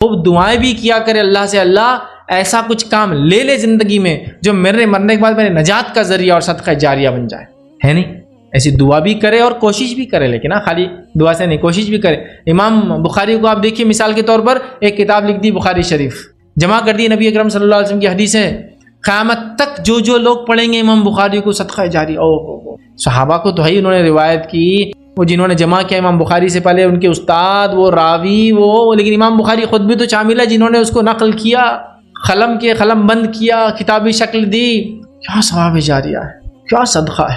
خوب دعائیں بھی کیا کرے اللہ سے، اللہ ایسا کچھ کام لے لے زندگی میں جو میرے مرنے کے بعد میرے نجات کا ذریعہ اور صدقہ جاریہ بن جائے، ہے نہیں؟ ایسی دعا بھی کرے اور کوشش بھی کرے، لیکن خالی دعا سے نہیں، کوشش بھی کرے۔ امام بخاری کو آپ دیکھیے مثال کے طور پر، ایک کتاب لکھ دی بخاری شریف، جمع کر دی نبی اکرم صلی اللہ علیہ وسلم کی حدیث ہے، قیامت تک جو لوگ پڑھیں گے امام بخاری کو صدقہ جاری، صحابہ کو تو ہے انہوں نے روایت کی، وہ جنہوں نے جمع کیا امام بخاری سے پہلے ان کے استاد، وہ راوی، وہ، لیکن امام بخاری خود بھی تو شامل ہے جنہوں نے اس کو نقل کیا، قلم بند کیا، کتابی شکل دی۔ کیا ثواب جاریہ ہے، کیا صدقہ ہے،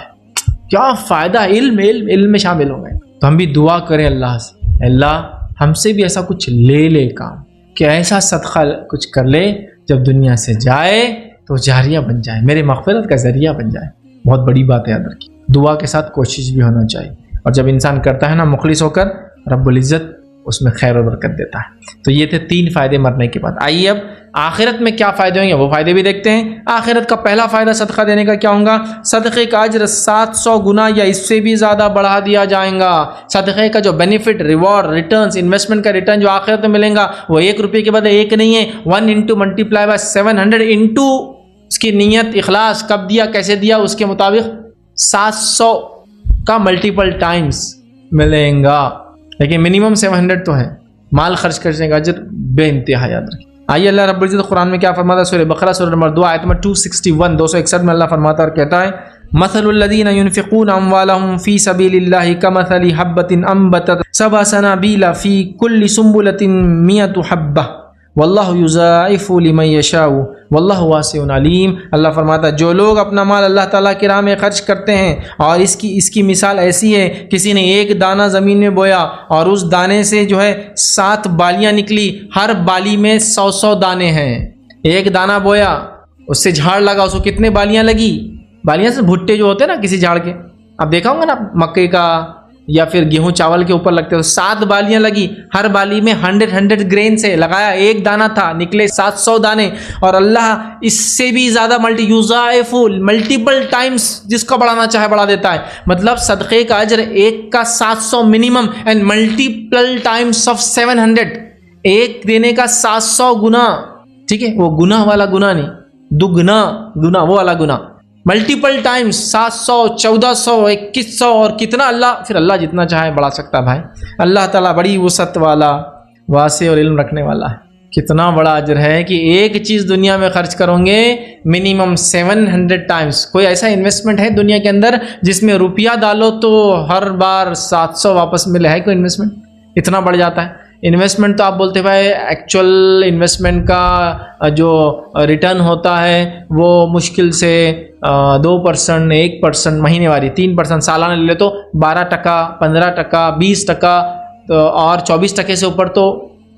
کیا فائدہ، علم میں شامل ہو گئے۔ تو ہم بھی دعا کریں اللہ سے، اللہ ہم سے بھی ایسا کچھ لے لے کام، کہ ایسا صدقہ کچھ کر لے جب دنیا سے جائے تو جاریہ بن جائے، میرے مغفرت کا ذریعہ بن جائے۔ بہت بڑی بات ہے، یاد رکھیے، دعا کے ساتھ کوشش بھی ہونا چاہیے، اور جب انسان کرتا ہے نا مخلص ہو کر، رب العزت اس میں خیر و برکت دیتا ہے۔ تو یہ تھے 3 فائدے مرنے کے بعد۔ آئیے اب آخرت میں کیا فائدے ہوں گے وہ فائدے بھی دیکھتے ہیں۔ آخرت کا پہلا فائدہ صدقہ دینے کا کیا ہوگا؟ صدقے کا اجر 700 گنا یا اس سے بھی زیادہ بڑھا دیا جائے گا۔ صدقے کا جو بینیفٹ، ریوارڈ، ریٹرنز، انویسٹمنٹ کا ریٹرن جو آخرت میں ملیں گا وہ 1 روپے کے بدلے 1 نہیں ہے، 1 × ملٹیپلائی بائی 700 انٹو اس کی نیت، اخلاص، کب دیا، کیسے دیا، اس کے مطابق 700 کا ملٹیپل ٹائمز ملیں گا، لیکن منیمم 700 تو ہے۔ مال خرچ کرنے کا اجر بے انتہا، یاد رکھیں۔ آئیے اللہ رب العزت قرآن میں کیا فرماتا ہے؟ سورہ بقرہ سورہ نمبر 2 آیت نمبر 261 میں اللہ فرماتا ہے اور کہتا ہے، مثل الذین ينفقون اموالهم فی سبیل اللہ کمثل حبۃ انبتت 7 سنابل فی کل سنبلۃ 100 حبۃ واللہ یضاعف لمن یشاء واللہ واسع علیم۔ اللہ فرماتا ہے جو لوگ اپنا مال اللہ تعالیٰ کی راہ میں خرچ کرتے ہیں، اور اس کی مثال ایسی ہے، کسی نے 1 دانہ زمین میں بویا اور اس دانے سے جو ہے 7 بالیاں نکلی، ہر بالی میں 100 دانے ہیں۔ 1 دانہ بویا، اس سے جھاڑ لگا، اس کو کتنے بالیاں لگی؟ بالیاں سے بھٹے جو ہوتے ہیں نا کسی جھاڑ کے، آپ دیکھا ہوگا نا مکے کا یا پھر گیہوں چاول کے اوپر لگتے، تو 7 بالیاں لگی، ہر بالی میں 100 گرین سے لگایا، 1 دانہ تھا، نکلے 700 دانے، اور اللہ اس سے بھی زیادہ ملٹیپل ٹائمز جس کو بڑھانا چاہے بڑھا دیتا ہے۔ مطلب صدقے کا اجر 1 کا 700 minimum and multiple Times of 700، 1 دینے کا 700 گنا، ٹھیک ہے، وہ گناہ والا گناہ نہیں، دگنا گناہ، وہ والا گناہ، ملٹیپل ٹائمز 700، 1400، 2100، اور کتنا اللہ جتنا چاہے بڑھا سکتا ہے۔ بھائی اللہ تعالیٰ بڑی وسعت والا، واسع اور علم رکھنے والا ہے۔ کتنا بڑا اجر ہے کہ ایک چیز دنیا میں خرچ کرو گے منیمم 700 ٹائمز۔ کوئی ایسا انویسٹمنٹ ہے دنیا کے اندر جس میں روپیہ ڈالو تو ہر بار 700 واپس ملے؟ ہے کوئی انویسٹمنٹ اتنا بڑھ جاتا ہے؟ انویسٹمنٹ تو آپ بولتے بھائی ایکچوئل انویسٹمنٹ کا جو ریٹرن ہوتا ہے وہ مشکل سے 2%، 1% مہینے والی، 3% سالانہ لے لے تو 12%، 15%، 20%، تو اور 24% سے اوپر تو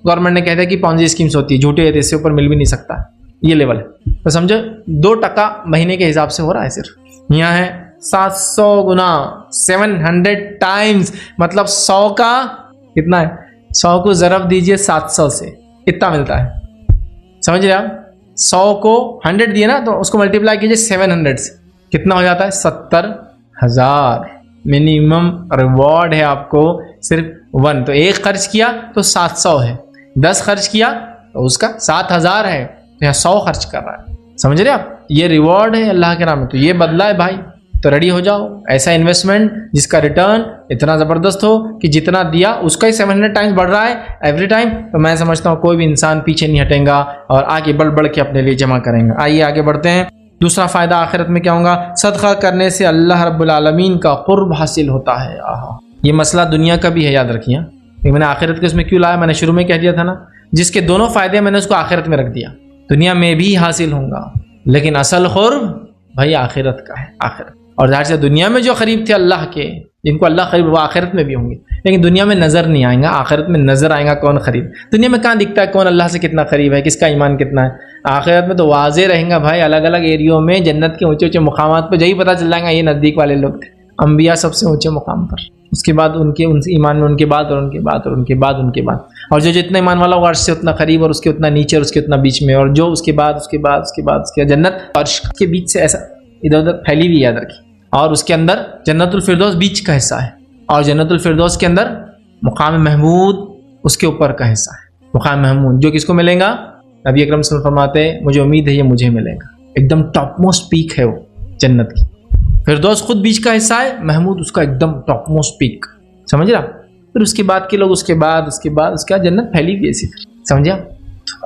گورنمنٹ نے کہتا ہے کہ پونزی اسکیمز ہوتی ہے، جھوٹے ہے، اس سے اوپر مل بھی نہیں سکتا، یہ لیول ہے۔ تو سمجھو 2% مہینے کے حساب سے ہو رہا ہے، صرف یہاں ہے 700 گنا، 700 ٹائمز، مطلب 100 کا کتنا ہے؟ 100 کو ضرب دیجئے 700 سے، کتنا ملتا ہے؟ سمجھ رہے آپ؟ 100 کو 100 دیے نا تو اس کو ملٹیپلائی کیجئے 700 سے، کتنا ہو جاتا ہے؟ 70,000 منیمم ریوارڈ ہے آپ کو، صرف 1۔ تو 1 خرچ کیا تو 700 ہے، 10 خرچ کیا تو اس کا 7,000 ہے، تو یہاں 100 خرچ کر رہا ہے۔ سمجھ رہے آپ؟ یہ ریوارڈ ہے اللہ کے نام میں، تو یہ بدلہ ہے بھائی۔ تو ریڈی ہو جاؤ، ایسا انویسٹمنٹ جس کا ریٹرن اتنا زبردست ہو کہ جتنا دیا اس کا ہی 700 ٹائمز بڑھ رہا ہے ایوری ٹائم، تو میں سمجھتا ہوں کوئی بھی انسان پیچھے نہیں ہٹیں گا اور آگے بڑھ کے اپنے لیے جمع کریں گا۔ آئیے آگے بڑھتے ہیں۔ دوسرا فائدہ آخرت میں کیا ہوگا؟ صدقہ کرنے سے اللہ رب العالمین کا قرب حاصل ہوتا ہے۔ یہ مسئلہ دنیا کا بھی ہے، یاد رکھیے، میں نے آخرت کو اس میں کیوں لایا؟ میں نے شروع میں کہہ دیا تھا نا، جس کے دونوں فائدے میں نے اس کو آخرت میں رکھ دیا۔ دنیا میں بھی حاصل ہوں گا لیکن اصل قرب بھائی آخرت کا ہے، آخرت۔ اور ظاہر سے دنیا میں جو قریب تھے اللہ کے، جن کو اللہ قریب، وہ آخرت میں بھی ہوں گے، لیکن دنیا میں نظر نہیں آئیں گا، آخرت میں نظر آئیں گا کون قریب۔ دنیا میں کہاں دکھتا ہے کون اللہ سے کتنا قریب ہے، کس کا ایمان کتنا ہے؟ آخرت میں تو واضح رہیں گا بھائی، الگ الگ ایریوں میں جنت کے اونچے اونچے مقامات پہ یہی پتہ چل جائے گا یہ نزدیک والے لوگ تھے۔ انبیاء سب سے اونچے مقام پر، اس کے بعد ان ایمان میں ان کے بعد اور ان کے بعد اور ان کے بعد ان کے بعد، اور جو جتنا ایمان والا وہ عرش سے اتنا قریب، اور اس کے اتنا نیچے، اور اس کے اتنا بیچ میں، اور جو اس کے بعد اس کے بعد اس کے بعد اس کے جنت عرش کے بیچ سے ایسا ادھر ادھر پھیلی ہوئی، یاد رکھیے۔ اور اس کے اندر جنت الفردوس بیچ کا حصہ ہے، اور جنت الفردوس کے اندر مقام محمود اس کے اوپر کا حصہ ہے، مقام محمود جو کس کو ملے گا؟ نبی اکرم صلی اللہ علیہ وسلم فرماتے ہیں مجھے امید ہے یہ مجھے ملے گا. ایک دم ٹاپ موسٹ پیک ہے وہ جنت کی. فردوس خود بیچ کا حصہ ہے، محمود اس کا ایک دم ٹاپ موسٹ پیک. سمجھ رہا؟ پھر اس کے بعد کے لوگ اس کے بعد جنت پھیلی ہوئی ایسی. سمجھا؟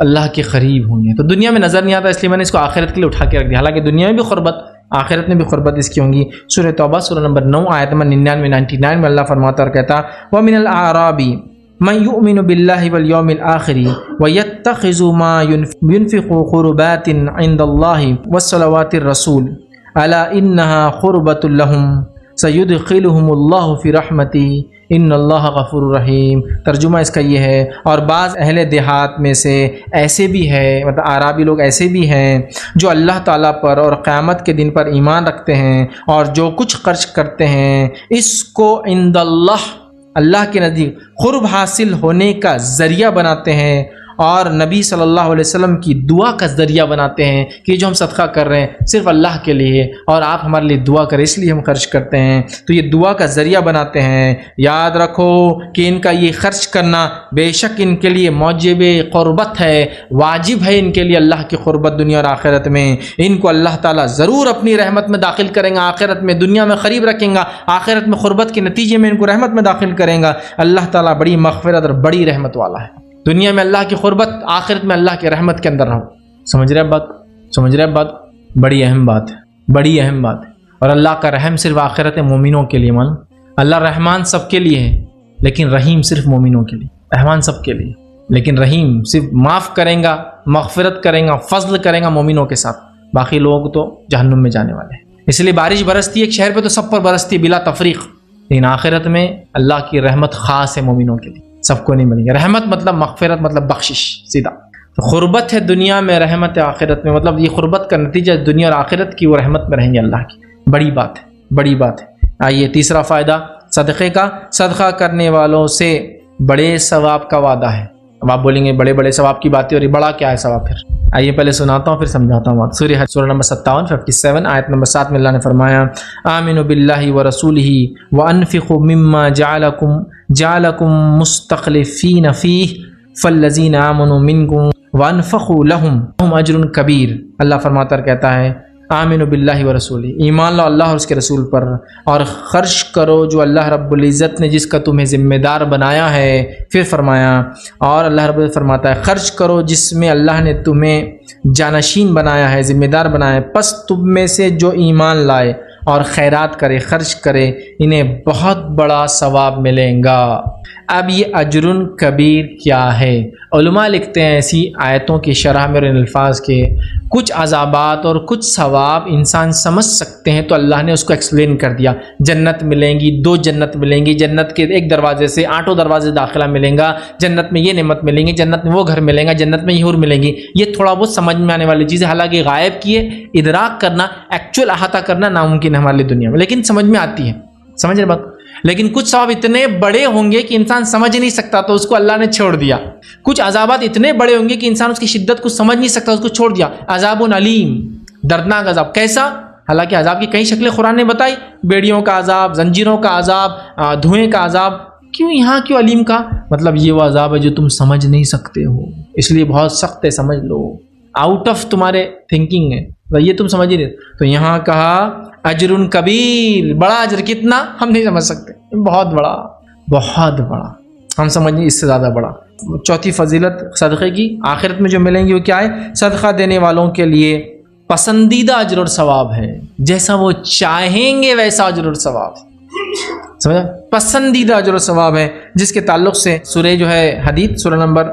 اللہ کے قریب ہوں گے. تو دنیا میں نظر نہیں آتا، اس لیے میں نے اس کو آخرت کے لیے اٹھا کے رکھ دیا. حالانکہ دنیا میں بھی قربت، آخرت میں بھی قربت اس کی ہوں گی. سورہ توبہ سورہ نمبر 9 آیت نمبر 99 میں اللہ فرماتا اور کہتا وَمِنَ الْأَعْرَابِ مَن يُؤْمِنُ بِاللَّهِ وَالْيَوْمِ الْآخِرِ وَيَتَّخِذُ مَا يُنْفِقُ قُرُبَاتٍ عِندَ اللَّهِ وَالصَّلَوَاتِ الرَّسُولِ أَلَا إِنَّهَا قُرْبَةٌ لَهُمْ سَيُدْخِلُهُمُ اللَّهُ فِي رَحْمَتِهِ ان اللہ غفور رحیم. ترجمہ اس کا یہ ہے، اور بعض اہل دیہات میں سے ایسے بھی ہیں، مطلب اعرابی لوگ ایسے بھی ہیں جو اللہ تعالیٰ پر اور قیامت کے دن پر ایمان رکھتے ہیں اور جو کچھ خرچ کرتے ہیں اس کو عند اللہ کے نزدیک قرب حاصل ہونے کا ذریعہ بناتے ہیں اور نبی صلی اللہ علیہ وسلم کی دعا کا ذریعہ بناتے ہیں کہ جو ہم صدقہ کر رہے ہیں صرف اللہ کے لیے اور آپ ہمارے لیے دعا کریں اس لیے ہم خرچ کرتے ہیں. تو یہ دعا کا ذریعہ بناتے ہیں. یاد رکھو کہ ان کا یہ خرچ کرنا بے شک ان کے لیے موجب قربت ہے، واجب ہے ان کے لیے اللہ کی قربت دنیا اور آخرت میں. ان کو اللہ تعالیٰ ضرور اپنی رحمت میں داخل کریں گا آخرت میں. دنیا میں قریب رکھیں گا، آخرت میں قربت کے نتیجے میں ان کو رحمت میں داخل کریں گا. اللہ تعالیٰ بڑی مغفرت اور بڑی رحمت والا ہے. دنیا میں اللہ کی قربت، آخرت میں اللہ کی رحمت کے اندر رہو. سمجھ رہے بات؟ بڑی اہم بات ہے. اور اللہ کا رحم صرف آخرت مومنوں کے لیے. مان اللہ رحمان سب کے لیے ہے لیکن رحیم صرف مومنوں کے لیے. رحمان سب کے لیے لیکن رحیم صرف معاف کریں گا، مغفرت کریں گا، فضل کریں گا مومنوں کے ساتھ. باقی لوگ تو جہنم میں جانے والے ہیں. اس لیے بارش برستی ہے ایک شہر پہ تو سب پر برستی ہے بلا تفریق، لیکن آخرت میں اللہ کی رحمت خاص ہے مومنوں کے لیے، سب کو نہیں ملے گی. رحمت مطلب مغفرت مطلب بخشش سیدھا. تو قربت ہے دنیا میں، رحمت ہے آخرت میں. مطلب یہ قربت کا نتیجہ دنیا اور آخرت کی، وہ رحمت میں رہیں گے اللہ کی. بڑی بات ہے. آئیے تیسرا فائدہ صدقے کا. صدقہ کرنے والوں سے بڑے ثواب کا وعدہ ہے. اب آپ بولیں گے بڑے ثواب کی باتیں، اور یہ بڑا کیا ہے ثواب؟ پھر آئیے پہلے سناتا ہوں پھر سمجھاتا ہوں. سورہ حج سورہ نمبر 57 آیت نمبر 7 میں اللہ نے فرمایا آمنوا باللہ ورسولہ وانفقوا مما جعلکم مستخلفین فیہ فالذین آمنوا منکم وانفقوا لہم اجر کبیر. اللہ فرماتا اور کہتا ہے آمنوا باللہ ورسولہ، ایمان لاؤ اللہ اور اس کے رسول پر، اور خرچ کرو جو اللہ رب العزت نے جس کا تمہیں ذمہ دار بنایا ہے. پھر فرمایا اور اللہ رب العزت فرماتا ہے خرچ کرو جس میں اللہ نے تمہیں جانشین بنایا ہے، ذمہ دار بنایا ہے. پس تم میں سے جو ایمان لائے اور خیرات کرے، خرچ کرے، انہیں بہت بڑا ثواب ملے گا. اب یہ اجرن کبیر کیا ہے؟ علماء لکھتے ہیں ایسی آیتوں کی شرح میں اور ان الفاظ کے کچھ عذابات اور کچھ ثواب انسان سمجھ سکتے ہیں تو اللہ نے اس کو ایکسپلین کر دیا. جنت ملیں گی، 2 جنت ملیں گی، جنت کے ایک دروازے سے 8 دروازے داخلہ ملیں گا، جنت میں یہ نعمت ملیں گی، جنت میں وہ گھر ملیں گا، جنت میں یہ حور ملیں گی. یہ تھوڑا بہت سمجھ میں آنے والی چیز ہے. حالانکہ غائب کی ہے، ادراک کرنا، ایکچوئل احاطہ کرنا ناممکن ہے ہمارے لیے دنیا میں، لیکن سمجھ میں آتی ہے. سمجھ رہے بات؟ لیکن کچھ ثواب اتنے بڑے ہوں گے کہ انسان سمجھ نہیں سکتا تو اس کو اللہ نے چھوڑ دیا. کچھ عذابات اتنے بڑے ہوں گے کہ انسان اس کی شدت کو سمجھ نہیں سکتا، اس کو چھوڑ دیا. عذاب علیم، دردناک عذاب. کیسا؟ حالانکہ عذاب کی کئی شکلیں قرآن نے بتائی، بیڑیوں کا عذاب، زنجیروں کا عذاب، دھوئیں کا عذاب. کیوں علیم کا مطلب یہ وہ عذاب ہے جو تم سمجھ نہیں سکتے ہو، اس لیے بہت سخت ہے، سمجھ لو، آؤٹ آف تمہارے تھنکنگ ہے، یہ تم سمجھ ہی نہیں. تو یہاں کہا اجر کبیر، بڑا اجر. کتنا ہم نہیں سمجھ سکتے، بہت بڑا ہم سمجھیں اس سے زیادہ بڑا. چوتھی فضیلت صدقے کی آخرت میں جو ملیں گی وہ کیا ہے؟ صدقہ دینے والوں کے لیے پسندیدہ اجر اور ثواب ہے. جیسا وہ چاہیں گے ویسا اجر اور ثواب. سمجھا؟ پسندیدہ اجر اور ثواب ہے، جس کے تعلق سے سورہ جو ہے حدید سورہ نمبر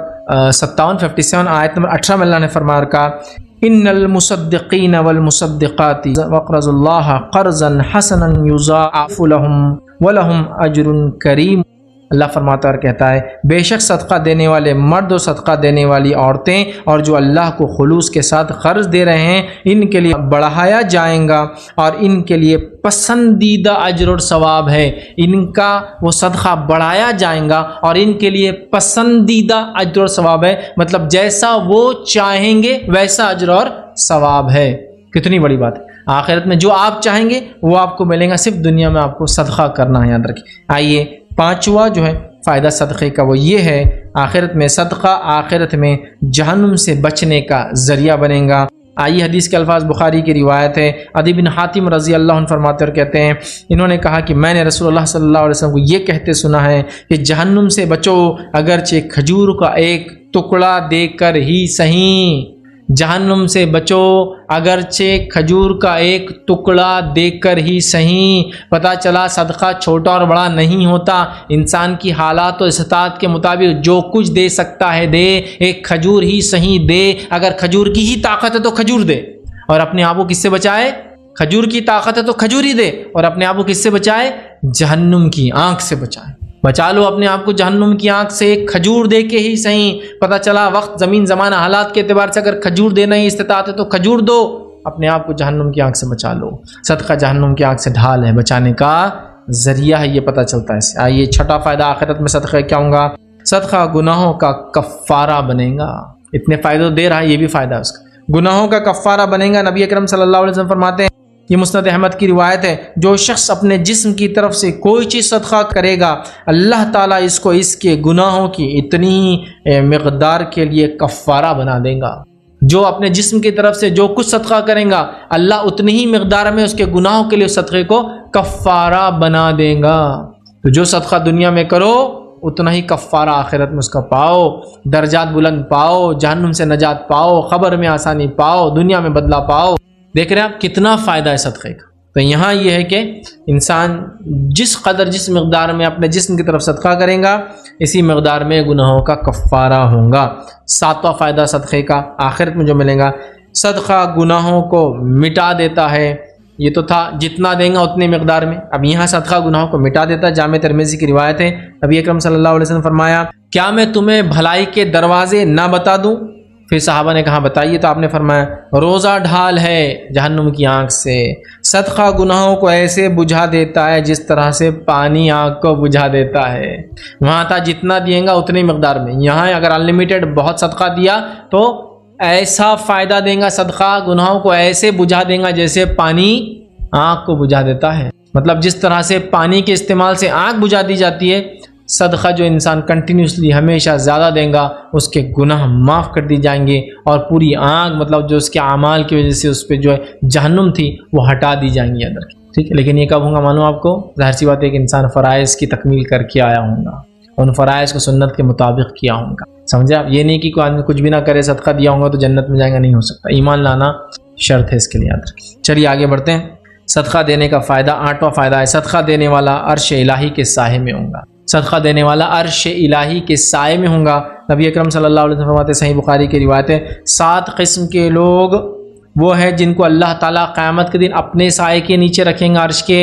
57 آیت نمبر 18 میں اللہ نے فرمایا کہا ان المصدقین والمصدقات وقرضوا اللہ قرضا حسنا یضاعف لهم ولهم اجر کریم. اللہ فرماتا اور کہتا ہے بے شک صدقہ دینے والے مرد و صدقہ دینے والی عورتیں اور جو اللہ کو خلوص کے ساتھ قرض دے رہے ہیں ان کے لیے بڑھایا جائیں گا اور ان کے لیے پسندیدہ اجر اور ثواب ہے. ان کا وہ صدقہ بڑھایا جائیں گا اور ان کے لیے پسندیدہ اجر اور ثواب ہے. مطلب جیسا وہ چاہیں گے ویسا اجر اور ثواب ہے. کتنی بڑی بات ہے. آخرت میں جو آپ چاہیں گے وہ آپ کو ملے گا، صرف دنیا میں آپ کو صدقہ کرنا ہے. یاد رکھیں. آئیے 5واں جو ہے فائدہ صدقے کا وہ یہ ہے، آخرت میں صدقہ آخرت میں جہنم سے بچنے کا ذریعہ بنے گا۔ آئیے حدیث کے الفاظ، بخاری کی روایت ہے، عدی بن حاتم رضی اللہ عنہ فرماتے اور کہتے ہیں، انہوں نے کہا کہ میں نے رسول اللہ صلی اللہ علیہ وسلم کو یہ کہتے سنا ہے کہ جہنم سے بچو اگرچہ کھجور کا ایک ٹکڑا دے کر ہی صحیح، جہنم سے بچو اگرچہ کھجور کا ایک ٹکڑا دے کر ہی صحیح۔ پتہ چلا صدقہ چھوٹا اور بڑا نہیں ہوتا، انسان کی حالات و استطاعت کے مطابق جو کچھ دے سکتا ہے دے، ایک کھجور ہی صحیح دے، اگر کھجور کی ہی طاقت ہے تو کھجور دے، اور اپنے آپ کو کس سے بچائے؟ کھجور کی طاقت ہے تو کھجور ہی دے، اور اپنے آپ کو کس سے بچائے؟ جہنم کی آنکھ سے بچائے۔ بچا لو اپنے آپ کو جہنم کی آنکھ سے، ایک کھجور دے کے ہی صحیح۔ پتہ چلا وقت زمین زمانہ حالات کے اعتبار سے اگر کھجور دینا ہی استطاعت ہے تو کھجور دو، اپنے آپ کو جہنم کی آنکھ سے بچا لو۔ صدقہ جہنم کی آنکھ سے ڈھال ہے، بچانے کا ذریعہ ہے، یہ پتہ چلتا ہے اس سے۔ آئیے چھٹا فائدہ آخرت میں صدقہ کیا ہوگا؟ صدقہ گناہوں کا کفارہ بنے گا۔ اتنے فائدے دے رہا ہے، یہ بھی فائدہ ہے اس کا، گناہوں کا کفارہ بنے گا۔ نبی اکرم صلی اللہ علیہ وسلم فرماتے ہیں، یہ مسند احمد کی روایت ہے، جو شخص اپنے جسم کی طرف سے کوئی چیز صدقہ کرے گا، اللہ تعالیٰ اس کو اس کے گناہوں کی اتنی مقدار کے لیے کفارہ بنا دے گا۔ جو اپنے جسم کی طرف سے جو کچھ صدقہ کریں گا، اللہ اتنی ہی مقدار میں اس کے گناہوں کے لیے صدقے کو کفارہ بنا دے گا۔ تو جو صدقہ دنیا میں کرو اتنا ہی کفارہ آخرت میں اس کا پاؤ، درجات بلند پاؤ، جہنم سے نجات پاؤ، قبر میں آسانی پاؤ، دنیا میں بدلہ پاؤ۔ دیکھ رہے ہیں آپ کتنا فائدہ ہے صدقے کا۔ تو یہاں یہ ہے کہ انسان جس قدر جس مقدار میں اپنے جسم کی طرف صدقہ کرے گا، اسی مقدار میں گناہوں کا کفارہ ہوگا۔ ساتواں فائدہ صدقے کا آخرت میں جو ملے گا، صدقہ گناہوں کو مٹا دیتا ہے۔ یہ تو تھا جتنا دیں گا اتنی مقدار میں، اب یہاں صدقہ گناہوں کو مٹا دیتا ہے۔ جامع ترمذی کی روایت ہے، نبی اکرم صلی اللہ علیہ وسلم فرمایا، کیا میں تمہیں بھلائی کے دروازے نہ بتا دوں؟ پھر صحابہ نے کہا بتائیے، تو آپ نے فرمایا، روزہ ڈھال ہے جہنم کی آنکھ سے، صدقہ گناہوں کو ایسے بجھا دیتا ہے جس طرح سے پانی آگ کو بجھا دیتا ہے۔ وہاں تھا جتنا دیے گا اتنی مقدار میں، یہاں اگر انلمیٹڈ بہت صدقہ دیا تو ایسا فائدہ دیں گا صدقہ، گناہوں کو ایسے بجھا دیں گا جیسے پانی آگ کو بجھا دیتا ہے۔ مطلب جس طرح سے پانی کے استعمال سے آگ بجھا دی جاتی ہے، صدقہ جو انسان کنٹینیوسلی ہمیشہ زیادہ دیں گا، اس کے گناہ معاف کر دی جائیں گے، اور پوری آگ مطلب جو اس کے اعمال کی وجہ سے اس پہ جو ہے جہنم تھی وہ ہٹا دی جائیں گی اندر کی، ٹھیک ہے۔ لیکن یہ کب ہوگا معلوم آپ کو؟ ظاہر سی بات ہے کہ انسان فرائض کی تکمیل کر کے آیا ہوں گا، ان فرائض کو سنت کے مطابق کیا ہوں گا، سمجھے آپ؟ یہ نہیں کہ کوئی آدمی کچھ بھی نہ کرے صدقہ دیا ہوں گا تو جنت میں جائے گا، نہیں ہو سکتا، ایمان لانا شرط ہے اس کے لیے، یاد رکھیں۔ چلیے آگے بڑھتے ہیں۔ صدقہ دینے کا فائدہ، آٹھواں فائدہ ہے، صدقہ دینے والا عرش الہی کے سائے میں ہوں گا۔ صدقہ دینے والا عرش الہی کے سائے میں ہوں گا۔ نبی اکرم صلی اللہ علیہ وسلم فرماتے ہیں، صحیح بخاری کی روایت ہے، 7 قسم کے لوگ وہ ہیں جن کو اللہ تعالیٰ قیامت کے دن اپنے سائے کے نیچے رکھیں گا، عرش کے،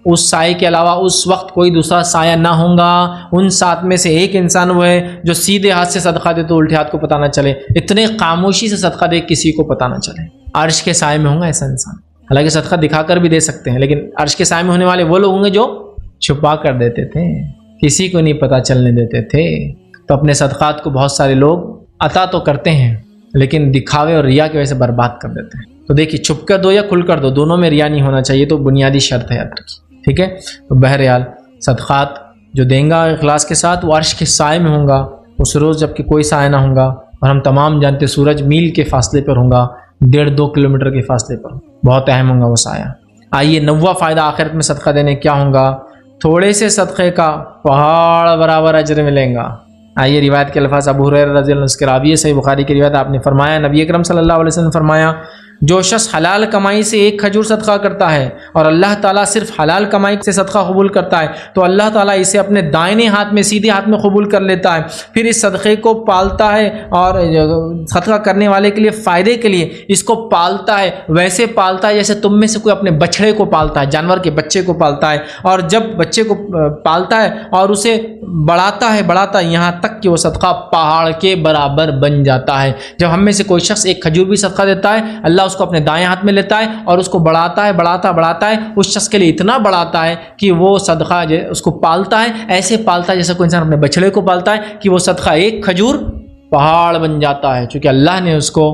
اس سائے کے علاوہ اس وقت کوئی دوسرا سایہ نہ ہوگا۔ ان 7 میں سے ایک انسان وہ ہے جو سیدھے ہاتھ سے صدقہ دے تو الٹے ہاتھ کو پتہ نہ چلے، اتنے خاموشی سے صدقہ دے کسی کو پتہ نہ چلے، عرش کے سائے میں ہوگا ایسا انسان۔ حالانکہ صدقہ دکھا کر بھی دے سکتے ہیں، لیکن عرش کے سائے میں ہونے والے وہ لوگ ہوں گے جو چھپا کر دیتے تھے، کسی کو نہیں پتہ چلنے دیتے تھے۔ تو اپنے صدقات کو بہت سارے لوگ عطا تو کرتے ہیں لیکن دکھاوے اور ریا کی وجہ سے برباد کر دیتے ہیں۔ تو دیکھیے، چھپ کر دو یا کھل کر دو، دونوں میں ریا نہیں ہونا چاہیے، تو بنیادی شرط ہے، یاد رکھیے، ٹھیک ہے۔ تو بہرحال صدقات جو دیں گا اخلاص کے ساتھ، وہ عرش کے سائے میں ہوں گا اس روز جب کہ کوئی سایہ نہ ہوں گا، اور ہم تمام جانتے سورج میل کے فاصلے پر ہوں گا، 1.5-2 کلومیٹر کے فاصلے پر، بہت اہم ہوں گا وہ سایہ۔ آئیے 9واں فائدہ آخرت میں صدقہ دینے کیا ہوں گا؟ تھوڑے سے صدقے کا پہاڑ برابر اجر ملیں گا۔ آئیے روایت کے الفاظ، ابو ہریرہ رضی اللہ عنہ کے راوی، صحیح بخاری کی روایت، آپ نے فرمایا، نبی اکرم صلی اللہ علیہ وسلم نے فرمایا، جو شخص حلال کمائی سے 1 کھجور صدقہ کرتا ہے اور اللہ تعالیٰ صرف حلال کمائی سے صدقہ قبول کرتا ہے تو اللہ تعالیٰ اسے اپنے دائنے ہاتھ میں، سیدھے ہاتھ میں قبول کر لیتا ہے، پھر اس صدقے کو پالتا ہے، اور صدقہ کرنے والے کے لیے فائدے کے لیے اس کو پالتا ہے، ویسے پالتا ہے جیسے تم میں سے کوئی اپنے بچڑے کو پالتا ہے، جانور کے بچے کو پالتا ہے، اور جب بچے کو پالتا ہے اور اسے بڑھاتا ہے یہاں تک کہ وہ صدقہ پہاڑ کے برابر بن جاتا ہے۔ جب ہم میں سے کوئی شخص 1 کھجور بھی صدقہ دیتا ہے، اللہ اس کو اپنے دائیں ہاتھ میں لیتا ہے اور اس کو بڑھاتا ہے، اس شخص کے لیے اتنا بڑھاتا ہے کہ وہ صدقہ اس کو پالتا ہے، ایسے پالتا ہے جیسے کوئی انسان اپنے بچڑے کو پالتا ہے، کہ وہ صدقہ 1 کھجور پہاڑ بن جاتا ہے، چونکہ اللہ نے اس کو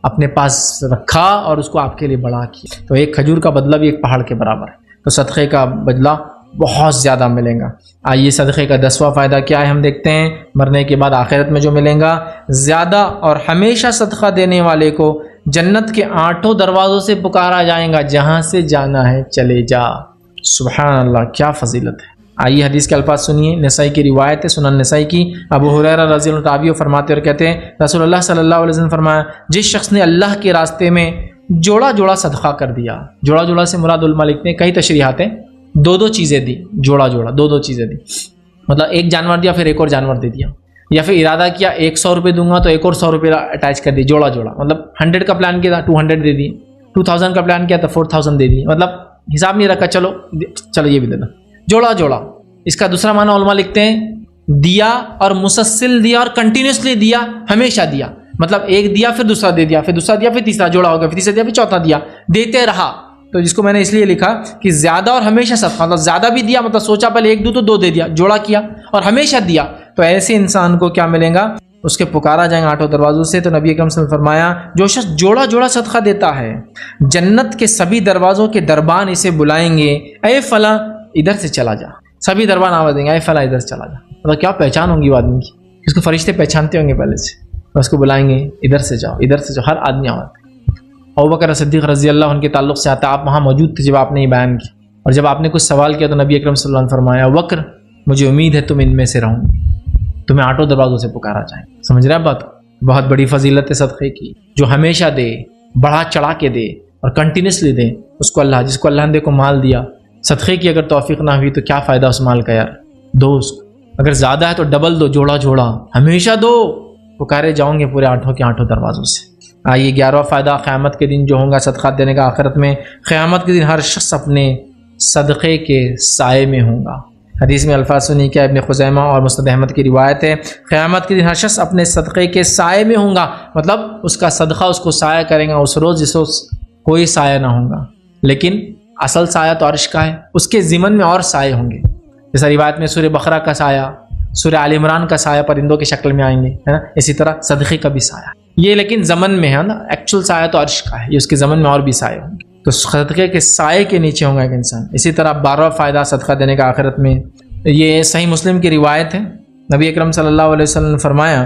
اپنے پاس رکھا اور اس کو آپ کے لیے بڑا کیا۔ تو 1 کھجور کا بدلہ بھی 1 پہاڑ کے برابر ہے۔ تو صدقے کا بدلہ بہت زیادہ ملیں گا۔ آئیے صدقے کا 10واں فائدہ کیا ہے ہم دیکھتے ہیں، مرنے کے بعد آخرت میں جو ملیں گا۔ زیادہ اور ہمیشہ صدقہ دینے والے کو جنت کے 8 دروازوں سے پکارا جائے گا، جہاں سے جانا ہے چلے جا۔ سبحان اللہ، کیا فضیلت ہے۔ آئیے حدیث کے الفاظ سنیے، نسائی کی روایت ہے، سنن نسائی کی۔ ابو ہریرہ رضی اللہ عنہ فرماتے اور کہتے ہیں رسول اللہ صلی اللہ علیہ وسلم فرمایا، جس شخص نے اللہ کے راستے میں جوڑا جوڑا صدقہ کر دیا، جوڑا جوڑا سے مراد علماء لکھتے ہیں کئی تشریحات ہیں، 2 چیزیں دی، جوڑا جوڑا 2 چیزیں دی، مطلب ایک جانور دیا پھر ایک اور جانور دے دیا، یا پھر ارادہ کیا 100 روپے دوں گا تو ایک اور 100 روپے اٹیچ کر دی، جوڑا جوڑا، مطلب 100 کا پلان کیا تھا 200 دے دی، 2000 کا پلان کیا تھا 4000 دے دی، مطلب حساب نہیں رکھا، چلو یہ بھی دے دو، جوڑا جوڑا۔ اس کا دوسرا معنی علماء لکھتے ہیں دیا اور مسلسل دیا اور کنٹینیوسلی دیا، ہمیشہ دیا، مطلب ایک دیا پھر دوسرا دے دیا، پھر دوسرا دیا پھر تیسرا، جوڑا ہو گیا، پھر تیسرا دیا پھر چوتھا دیا، دیتے رہا۔ تو جس کو میں نے اس لیے لکھا کہ زیادہ اور ہمیشہ صدقہ، مطلب زیادہ بھی دیا، مطلب سوچا پہلے 1 دوں تو 2 دے دیا، جوڑا کیا، اور ہمیشہ دیا، تو ایسے انسان کو کیا ملے گا، اس کے پکارا جائیں گا 8 دروازوں سے۔ تو نبی اکرم صلی اللہ علیہ وسلم فرمایا، جو شخص جوڑا جوڑا صدقہ دیتا ہے جنت کے سبھی دروازوں کے دربان اسے بلائیں گے، اے فلاں ادھر سے چلا جا، سبھی دربان آواز دیں گے، اے فلاں ادھر سے چلا جا، مطلب کیا پہچان ہوگی وہ آدمی کی، اس کو فرشتے پہچانتے ہوں گے پہلے سے، اس کو بلائیں گے ادھر سے جاؤ ادھر سے جاؤ، ہر آدمی آواز۔ ابوبکر صدیق رضی اللہ عنہ کے تعلق سے آتا، آپ وہاں موجود تھے جب آپ نے یہ بیان کی، اور جب آپ نے کچھ سوال کیا تو نبی اکرم صلی اللہ علیہ وسلم فرمایا، ابوبکر مجھے امید ہے تم ان میں سے رہوں گے، تمہیں 8 دروازوں سے پکارا جائے۔ سمجھ رہے ہیں بات؟ بہت بڑی فضیلت ہے صدقے کی، جو ہمیشہ دے، بڑھا چڑھا کے دے اور کنٹینیوسلی دے، اس کو اللہ، جس کو اللہ نے دیکھو مال دیا، صدقے کی اگر توفیق نہ ہوئی تو کیا فائدہ اس مال کا یار، دو اس کو، اگر زیادہ ہے تو ڈبل دو، جوڑا جوڑا، ہمیشہ دو، پکارے جاؤں گے پورے 8 کے 8 دروازوں سے۔ آئیے 11واں فائدہ قیامت کے دن جو ہوگا صدقات دینے کا آخرت میں، قیامت کے دن ہر شخص اپنے صدقے کے سائے میں ہوگا۔ حدیث میں الفاظ سنی کیا، ابن خزیمہ اور مسند احمد کی روایت ہے، قیامت کے دن ہر شخص اپنے صدقے کے سائے میں ہوگا، مطلب اس کا صدقہ اس کو سایہ کرے گا اس روز جس روز کوئی سایہ نہ ہوگا، لیکن اصل سایہ تو عرش کا ہے، اس کے ضمن میں اور سائے ہوں گے، جیسا روایت میں سورہ بقرہ کا سایہ، سورہ آل عمران کا سایہ پرندوں کی شکل میں آئیں گے، ہے نا، اسی طرح صدقے کا بھی سایہ، یہ لیکن ضمن میں ہے نا، ایکچوئل سایہ تو عرش کا ہے، یہ اس کے ضمن میں اور بھی سایہ ہوں گے، تو صدقے کے سائے کے نیچے ہوگا ایک انسان۔ اسی طرح 12واں فائدہ صدقہ دینے کا آخرت میں، یہ صحیح مسلم کی روایت ہے، نبی اکرم صلی اللہ علیہ وسلم نے فرمایا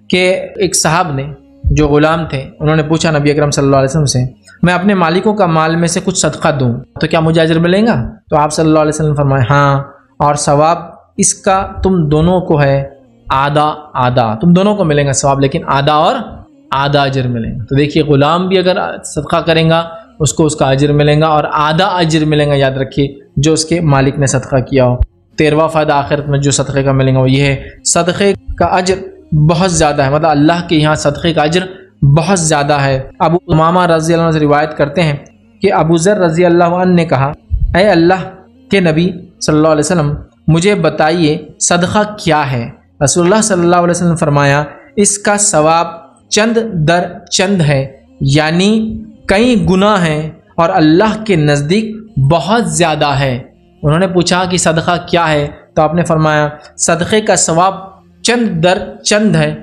کہ ایک صاحب نے جو غلام تھے، انہوں نے پوچھا نبی اکرم صلی اللہ علیہ وسلم سے، میں اپنے مالکوں کا مال میں سے کچھ صدقہ دوں تو کیا مجھے اجر ملے گا؟ تو آپ صلی اللہ علیہ وسلم نے فرمایا ہاں، اور ثواب اس کا تم دونوں کو ہے آدھا آدھا، تم دونوں کو ملے گا ثواب، لیکن آدھا اور آدھا اجر ملے گا۔ تو دیکھیے غلام بھی اگر صدقہ کریں گا اس کو اس کا اجر ملے گا، اور آدھا اجر ملے گا، یاد رکھیے، جو اس کے مالک نے صدقہ کیا ہو۔ 13واں فائدہ آخرت میں جو صدقے کا ملے گا وہ یہ ہے، صدقے کا اجر بہت زیادہ ہے، مطلب اللہ کے یہاں صدقے کا اجر بہت زیادہ ہے۔ ابو امامہ رضی اللہ عنہ سے روایت کرتے ہیں کہ ابو ذر رضی اللہ عنہ نے کہا، اے اللہ کے نبی صلی اللہ علیہ وسلم، مجھے بتائیے صدقہ کیا ہے؟ رسول اللہ صلی اللہ علیہ وسلم نے فرمایا، اس کا ثواب چند در چند ہے، یعنی کئی گنا ہیں، اور اللہ کے نزدیک بہت زیادہ ہے۔ انہوں نے پوچھا کہ صدقہ کیا ہے؟ تو آپ نے فرمایا صدقے کا ثواب چند در چند ہے،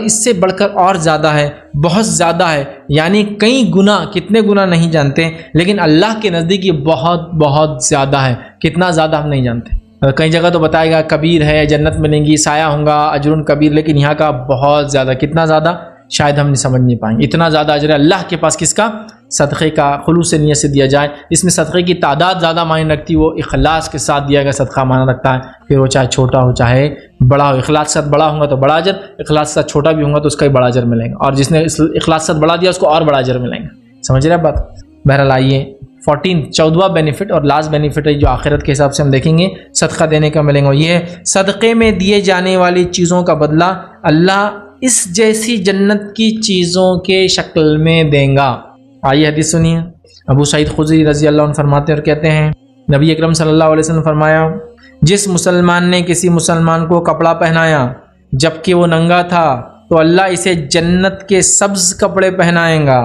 اس سے بڑھ کر اور زیادہ ہے، بہت زیادہ ہے، یعنی کئی گنا، کتنے گنا نہیں جانتے، لیکن اللہ کے نزدیک یہ بہت بہت زیادہ ہے۔ کتنا زیادہ ہم نہیں جانتے، کئی جگہ تو بتائے گا کبیر ہے، جنت ملیں گی، سایہ ہوں گا، اجر کبیر، لیکن یہاں کا بہت زیادہ، کتنا زیادہ شاید ہم نہیں سمجھ نہیں پائیں گے، اتنا زیادہ اجر اللہ کے پاس کس کا؟ صدقے کا، خلوص نیت سے دیا جائے۔ اس میں صدقے کی تعداد زیادہ معنی رکھتی، وہ اخلاص کے ساتھ دیا گیا صدقہ معنی رکھتا ہے، پھر وہ چاہے چھوٹا ہو چاہے بڑا ہو، اخلاص کے ساتھ بڑا ہوگا تو بڑا اجر، اخلاص کے ساتھ چھوٹا بھی ہوگا تو اس کا ہی بڑا اجر ملے گا، اور جس نے اخلاص کے ساتھ بڑا دیا اس کو اور بڑا اجر ملے گا۔ سمجھ رہے بات؟ بہرحال آئیے 14واں بینیفٹ اور لاسٹ بینیفٹ ہے جو آخرت کے حساب سے ہم دیکھیں گے صدقہ دینے کا ملیں گا، یہ ہے صدقے میں دیے جانے والی چیزوں کا بدلہ اللہ اس جیسی جنت کی چیزوں کے شکل میں دیں گا۔ آئیے حدیث سنیے، ابو سعید خدری رضی اللہ عنہ فرماتے اور کہتے ہیں، نبی اکرم صلی اللہ علیہ وسلم فرمایا، جس مسلمان نے کسی مسلمان کو کپڑا پہنایا جبکہ وہ ننگا تھا تو اللہ اسے جنت کے سبز کپڑے پہنائے گا،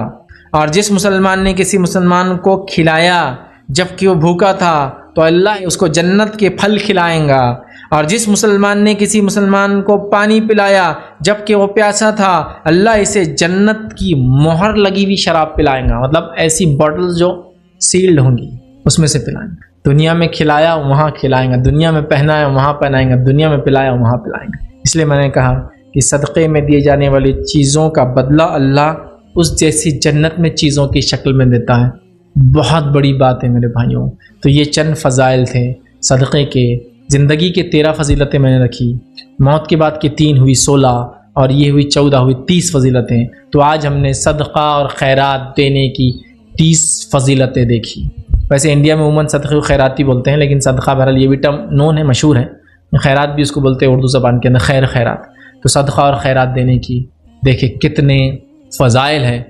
اور جس مسلمان نے کسی مسلمان کو کھلایا جبکہ وہ بھوکا تھا تو اللہ اس کو جنت کے پھل کھلائیں گا، اور جس مسلمان نے کسی مسلمان کو پانی پلایا جبکہ وہ پیاسا تھا اللہ اسے جنت کی مہر لگی ہوئی شراب پلائیں گا، مطلب ایسی بوٹل جو سیلڈ ہوں گی اس میں سے پلائیں گا۔ دنیا میں کھلایا وہاں کھلائیں گے، دنیا میں پہنایا وہاں پہنائیں گے، دنیا میں پلایا وہاں پلائیں گے۔ اس لیے میں نے کہا کہ صدقے میں دیے جانے والی چیزوں کا بدلہ اللہ اس جیسی جنت میں چیزوں کی شکل میں دیتا ہے۔ بہت بڑی بات ہے میرے بھائیوں۔ تو یہ چند فضائل تھے صدقے کے۔ زندگی کے 13 فضیلتیں میں نے رکھی، موت کے بعد کی 3 ہوئی 16، اور یہ ہوئی 14، ہوئی 30 فضیلتیں۔ تو آج ہم نے صدقہ اور خیرات دینے کی 30 فضیلتیں دیکھی۔ ویسے انڈیا میں عموماً صدقے کو خیراتی بولتے ہیں، لیکن صدقہ بہرحال یہ بھی ٹرم نون ہے، مشہور ہے۔ خیرات بھی اس کو بولتے ہیں اردو زبان کے اندر، خیر خیرات۔ تو صدقہ اور خیرات دینے کی دیکھیں کتنے فضائل ہیں،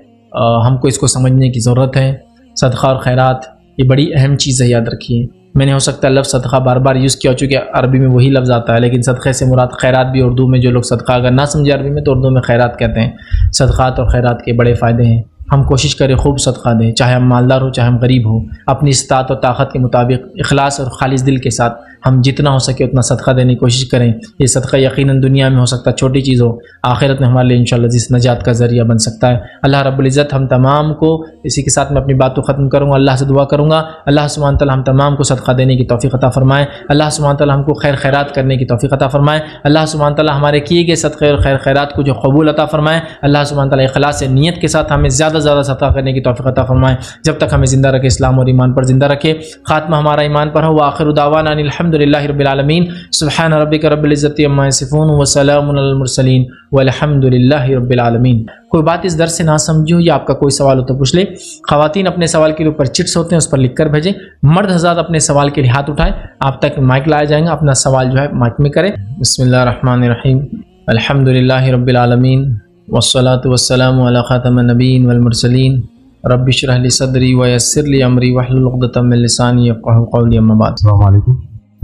ہم کو اس کو سمجھنے کی ضرورت ہے۔ صدقہ اور خیرات یہ بڑی اہم چیز ہے، یاد رکھیے۔ میں نے ہو سکتا ہے لفظ صدقہ بار بار یوز کیا، چونکہ عربی میں وہی لفظ آتا ہے، لیکن صدقے سے مراد خیرات بھی اردو میں، جو لوگ صدقہ اگر نہ سمجھے عربی میں تو اردو میں خیرات کہتے ہیں۔ صدقات اور خیرات کے بڑے فائدے ہیں، ہم کوشش کریں خوب صدقہ دیں، چاہے ہم مالدار ہو چاہے ہم غریب ہو، اپنی استطاعت اور طاقت کے مطابق اخلاص اور خالص دل کے ساتھ ہم جتنا ہو سکے اتنا صدقہ دینے کی کوشش کریں۔ یہ صدقہ یقیناً دنیا میں ہو سکتا ہے چھوٹی چیز ہو، آخرت میں ہمارے لیے انشاءاللہ جس نجات کا ذریعہ بن سکتا ہے۔ اللہ رب العزت ہم تمام کو، اسی کے ساتھ میں اپنی بات کو ختم کروں گا، اللہ سے دعا کروں گا اللہ سبحانہ تعالیٰ ہم تمام کو صدقہ دینے کی توفیق عطا فرمائے، اللہ سبحانہ تعالیٰ ہم کو خیر خیرات کرنے کی توفیق عطا فرمائے، اللہ سبحانہ تعالیٰ ہمارے کیے گئے صدقے اور خیر خیرات کو جو قبول عطا فرمائے، اللہ سبحانہ تعالیٰ اخلاص سے نیت کے ساتھ ہمیں زیادہ زیادہ صدقہ کرنے کی توفیق عطا فرمائے، جب تک ہمیں زندہ رکھے، اسلام اور ایمان پر زندہ رکھے، خاتمہ ہمارا ایمان پر ہو۔ وآخر دعوانا ان الحمد للہ رب العالمین، سبحان ربک رب العزت عما یصفون وسلام علی المرسلین والحمد للہ رب العالمین۔ کوئی بات اس درس سے نہ سمجھو یا آپ کا کوئی سوال ہو تو پوچھ لیں۔ خواتین اپنے سوال کے اوپر چٹس ہوتے ہیں، اس پر لکھ کر بھیجیں۔ مرد حضرات اپنے سوال کے لیے ہاتھ اٹھائیں، آپ تک مائک لایا جائیں گا، اپنا سوال جو ہے مائک میں کریں۔ بسم اللہ الرحمن الرحیم، الحمد للہ رب العالمین والصلاة والسلام علی خاتم النبیین والمرسلین، رب اشرح لی صدری ویسر لی امری واحلل عقدۃ من لسانی یفقہوا قولی، اما بعد۔ السلام علیکم۔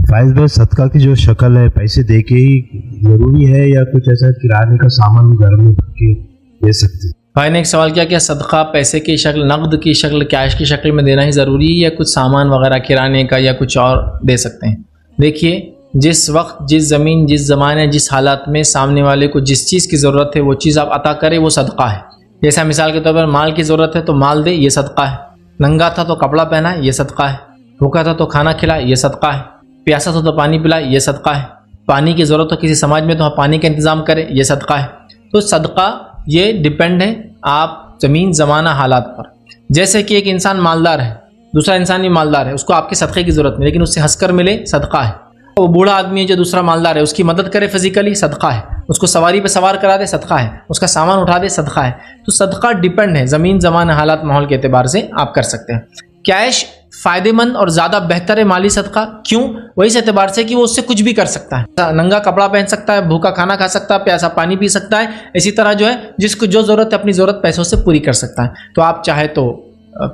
فائز بھائی، صدقہ کی جو شکل ہے پیسے دے کے ہی ضروری ہے یا کچھ ایسا کرانے کا سامان گھر میں رکھ کے دے سکتے ہیں؟ بھائی نے ایک سوال کیا کہ صدقہ پیسے کی شکل، نقد کی شکل، کیش کی شکل میں دینا ہی ضروری ہے یا کچھ سامان وغیرہ کرانے کا یا کچھ اور دے سکتے ہیں؟ دیکھیے، جس وقت جس زمین جس زمانے جس حالات میں سامنے والے کو جس چیز کی ضرورت ہے وہ چیز آپ عطا کرے، وہ صدقہ ہے۔ جیسا مثال کے طور پر مال کی ضرورت ہے تو مال دے، یہ صدقہ ہے۔ ننگا تھا تو کپڑا پہنا، یہ صدقہ ہے۔ بھوکا تھا تو کھانا کھلائے، یہ صدقہ ہے۔ پیاسا تھا تو پانی پلائے، یہ صدقہ ہے۔ پانی کی ضرورت ہو کسی سماج میں تو پانی کا انتظام کرے، یہ صدقہ ہے۔ تو صدقہ یہ ڈیپینڈ ہے آپ زمین زمانہ حالات پر۔ جیسے کہ ایک انسان مالدار ہے، دوسرا انسان بھی مالدار ہے، اس کو آپ کے صدقے کی ضرورت نہیں، لیکن اس سے ہنس کر ملے، صدقہ ہے۔ وہ بوڑھا آدمی ہے جو دوسرا مالدار ہے، اس کی مدد کرے فزیکلی، صدقہ ہے۔ اس کو سواری پہ سوار کرا دے، صدقہ ہے۔ اس کا سامان اٹھا دے، صدقہ ہے۔ تو صدقہ ڈیپینڈ ہے زمین زمانہ حالات ماحول کے اعتبار سے آپ کر سکتے ہیں۔ کیش فائدے مند اور زیادہ بہتر ہے مالی صدقہ، کیوں؟ وہی اس اعتبار سے کہ وہ اس سے کچھ بھی کر سکتا ہے، ننگا کپڑا پہن سکتا ہے، بھوکا کھانا کھا سکتا ہے، پیاسا پانی پی سکتا ہے۔ اسی طرح جو ہے جس کو جو ضرورت ہے اپنی ضرورت پیسوں سے پوری کر سکتا ہے۔ تو آپ چاہے تو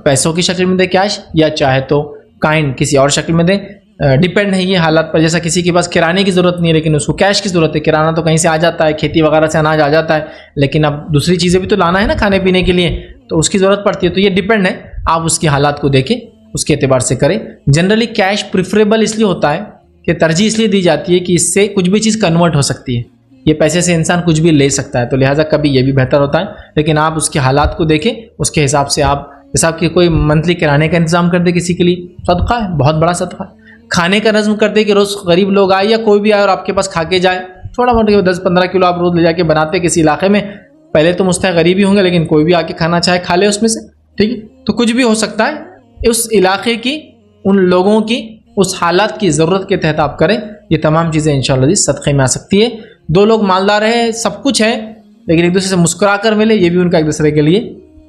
پیسوں کی شکل میں دیں کیش، یا چاہے تو کائن کسی اور شکل میں دیں، ڈیپینڈ ہے یہ حالات پر۔ جیسا کسی کے پاس کرانے کی ضرورت نہیں ہے لیکن اس کو کیش کی ضرورت ہے، کرانا تو کہیں سے آ جاتا ہے، کھیتی وغیرہ سے اناج آ جاتا ہے، لیکن اب دوسری چیزیں بھی تو لانا ہے نا کھانے پینے کے لیے، تو اس کی ضرورت پڑتی ہے۔ تو یہ ڈیپینڈ ہے، آپ اس کی حالات کو دیکھیں، اس کے اعتبار سے کریں۔ جنرلی کیش پریفریبل اس لیے ہوتا ہے کہ ترجیح اس لیے دی جاتی ہے کہ اس سے کچھ بھی چیز کنورٹ ہو سکتی ہے، یہ پیسے سے انسان کچھ بھی لے سکتا ہے، تو لہٰذا کبھی یہ بھی بہتر ہوتا ہے۔ لیکن آپ اس کے حالات کو دیکھیں، اس کے حساب سے آپ جیسا کہ کوئی منتھلی کرانے کا انتظام کر دے کسی کے لیے، صدقہ ہے، بہت بڑا صدقہ ہے۔ کھانے کا نظم کر دے کہ روز غریب لوگ آئے یا کوئی بھی آئے اور آپ کے پاس کھا کے جائے، تھوڑا موٹا 10-15 کلو آپ روز لے جا کے بناتے کسی علاقے میں، پہلے تو مستحق غریب ہی ہوں گے لیکن کوئی بھی آ کے کھانا چاہے کھا لے اس میں سے، ٹھیک ہے؟ تو کچھ بھی ہو سکتا ہے، اس علاقے کی ان لوگوں کی اس حالات کی ضرورت کے تحت آپ کریں۔ یہ تمام چیزیں انشاءاللہ صدقے میں آ سکتی ہے۔ دو لوگ مالدار ہیں، سب کچھ ہے، لیکن ایک دوسرے سے مسکرا کر ملے، یہ بھی ان کا ایک دوسرے کے لیے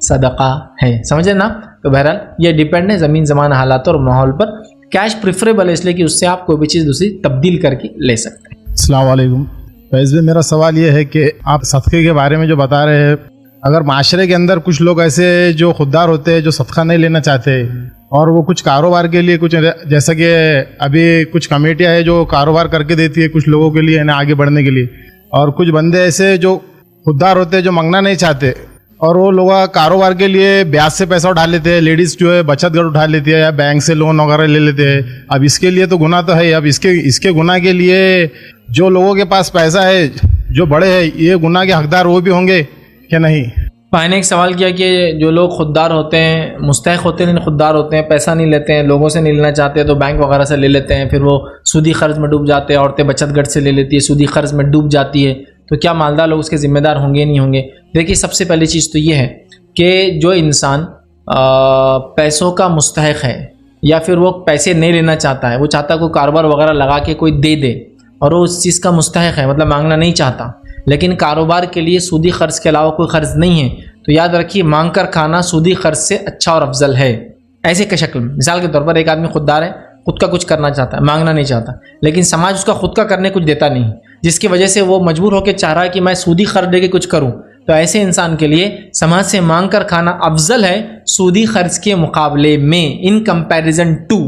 صدقہ ہے، سمجھے نا؟ تو بہرحال یہ ڈیپینڈ ہے زمین زمانہ حالات اور ماحول پر۔ کیش پریفریبل ہے اس لیے کہ اس سے آپ کوئی بھی چیز دوسری تبدیل کر کے لے سکتے ہیں۔ السلام علیکم فیض بھائی، میرا سوال یہ ہے کہ آپ صدقے کے بارے میں جو بتا رہے ہیں، اگر معاشرے کے اندر کچھ لوگ ایسے جو خوددار ہوتے ہیں جو صدقہ نہیں لینا چاہتے اور وہ کچھ کاروبار کے لیے کچھ، جیسا کہ ابھی کچھ کمیٹیاں ہیں جو کاروبار کر کے دیتی ہے کچھ لوگوں کے لیے آگے بڑھنے کے لیے، اور کچھ بندے ایسے جو خوددار ہوتے ہیں جو منگنا نہیں چاہتے اور وہ لوگ کاروبار کے لیے بیاج سے پیسہ اٹھا لیتے ہیں، لیڈیز جو ہے بچت گھر اٹھا لیتی ہے یا بینک سے لون وغیرہ لے لیتے ہیں۔ اب اس کے لیے تو گناہ تو ہے، اب اس کے گناہ کے لیے جو لوگوں کے پاس پیسہ ہے جو بڑے ہیں، یہ گناہ کے حقدار وہ بھی ہوں گے کہ نہیں؟ بھائی نے ایک سوال کیا کہ جو لوگ خوددار ہوتے ہیں، مستحق ہوتے ہیں، خوددار ہوتے ہیں، پیسہ نہیں لیتے ہیں، لوگوں سے نہیں لینا چاہتے تو بینک وغیرہ سے لے لیتے ہیں، پھر وہ سودی قرض میں ڈوب جاتے ہیں، عورتیں بچت گھر سے لے لیتی ہے، سودی قرض میں ڈوب جاتی ہے، تو کیا مالدار لوگ اس کے ذمہ دار ہوں گے نہیں ہوں گے؟ دیکھیے، سب سے پہلی چیز تو یہ ہے کہ جو انسان پیسوں کا مستحق ہے یا پھر وہ پیسے نہیں لینا چاہتا ہے، وہ چاہتا ہے کوئی کاروبار وغیرہ لگا کے کوئی دے دے، اور وہ اس چیز کا مستحق ہے، مطلب مانگنا نہیں چاہتا، لیکن کاروبار کے لیے سودی قرض کے علاوہ کوئی قرض نہیں ہے، تو یاد رکھیے مانگ کر کھانا سودی قرض سے اچھا اور افضل ہے۔ ایسے کی شکل میں مثال کے طور پر ایک آدمی خوددار ہے، خود کا کچھ کرنا چاہتا ہے، مانگنا نہیں چاہتا، لیکن سماج اس کا خود کا کرنے کچھ دیتا نہیں، جس کی وجہ سے وہ مجبور ہو کے چاہ رہا ہے کہ میں سودی قرض دے کے کچھ کروں، تو ایسے انسان کے لیے سماج سے مانگ کر کھانا افضل ہے سودی قرض کے مقابلے میں، ان کمپیریزن ٹو۔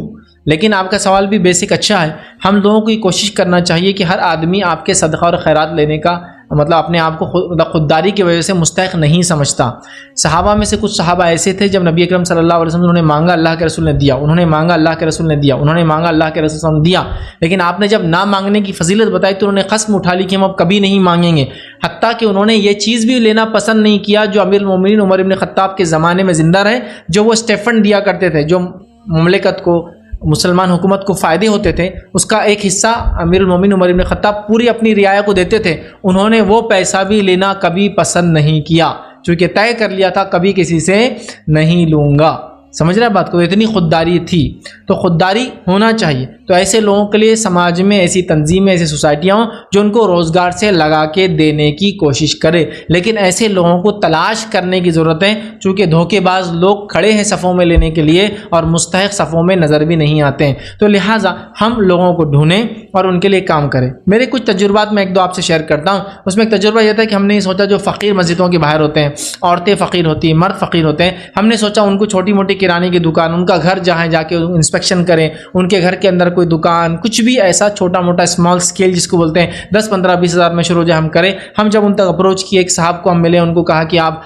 لیکن آپ کا سوال بھی بیسک اچھا ہے، ہم لوگوں کو یہ کوشش کرنا چاہیے کہ ہر آدمی آپ کے صدقہ اور خیرات لینے کا مطلب اپنے آپ کو خودداری کی وجہ سے مستحق نہیں سمجھتا۔ صحابہ میں سے کچھ صحابہ ایسے تھے، جب نبی اکرم صلی اللہ علیہ وسلم نے مانگا اللہ کے رسول نے دیا، انہوں نے مانگا اللہ کے رسول نے دیا، انہوں نے مانگا اللہ کے رسول نے دیا، لیکن آپ نے جب نہ مانگنے کی فضیلت بتائی تو انہوں نے قسم اٹھا لی کہ ہم اب کبھی نہیں مانگیں گے، حتیٰ کہ انہوں نے یہ چیز بھی لینا پسند نہیں کیا جو امیر المومنین عمر ابن خطاب کے زمانے میں زندہ رہے، جو وہ اسٹیفن دیا کرتے تھے، جو مملکت کو، مسلمان حکومت کو فائدے ہوتے تھے، اس کا ایک حصہ امیر المومنین عمر ابن خطاب پوری اپنی رعایا کو دیتے تھے، انہوں نے وہ پیسہ بھی لینا کبھی پسند نہیں کیا، چونکہ طے کر لیا تھا کبھی کسی سے نہیں لوں گا۔ سمجھ رہے بات کو؟ اتنی خودداری تھی، تو خودداری ہونا چاہیے۔ تو ایسے لوگوں کے لیے سماج میں ایسی تنظیمیں، ایسی سوسائٹیاں ہوں جو ان کو روزگار سے لگا کے دینے کی کوشش کرے، لیکن ایسے لوگوں کو تلاش کرنے کی ضرورت ہے، چونکہ دھوکے باز لوگ کھڑے ہیں صفوں میں لینے کے لیے اور مستحق صفوں میں نظر بھی نہیں آتے ہیں، تو لہٰذا ہم لوگوں کو ڈھونڈیں اور ان کے لیے کام کریں۔ میرے کچھ تجربات میں ایک دو آپ سے شیئر کرتا ہوں۔ اس میں ایک تجربہ یہ تھا کہ ہم نے سوچا جو فقیر مسجدوں کے باہر ہوتے ہیں، عورتیں فقیر ہوتی ہیں، مرد فقیر ہوتے ہیں، ہم نے سوچا ان کو چھوٹی موٹی کرانے کی دکان، ان کا گھر جہاں جا کے انسپیکشن کریں، ان کے گھر کے اندر کوئی دکان، کچھ بھی ایسا چھوٹا موٹا اسمال اسکیل جس کو بولتے ہیں، 10 15 20 ہزار میں شروع ہم کریں۔ ہم جب ان تک اپروچ کیے، ایک صاحب کو ہم ملے، ان کو کہا کہ آپ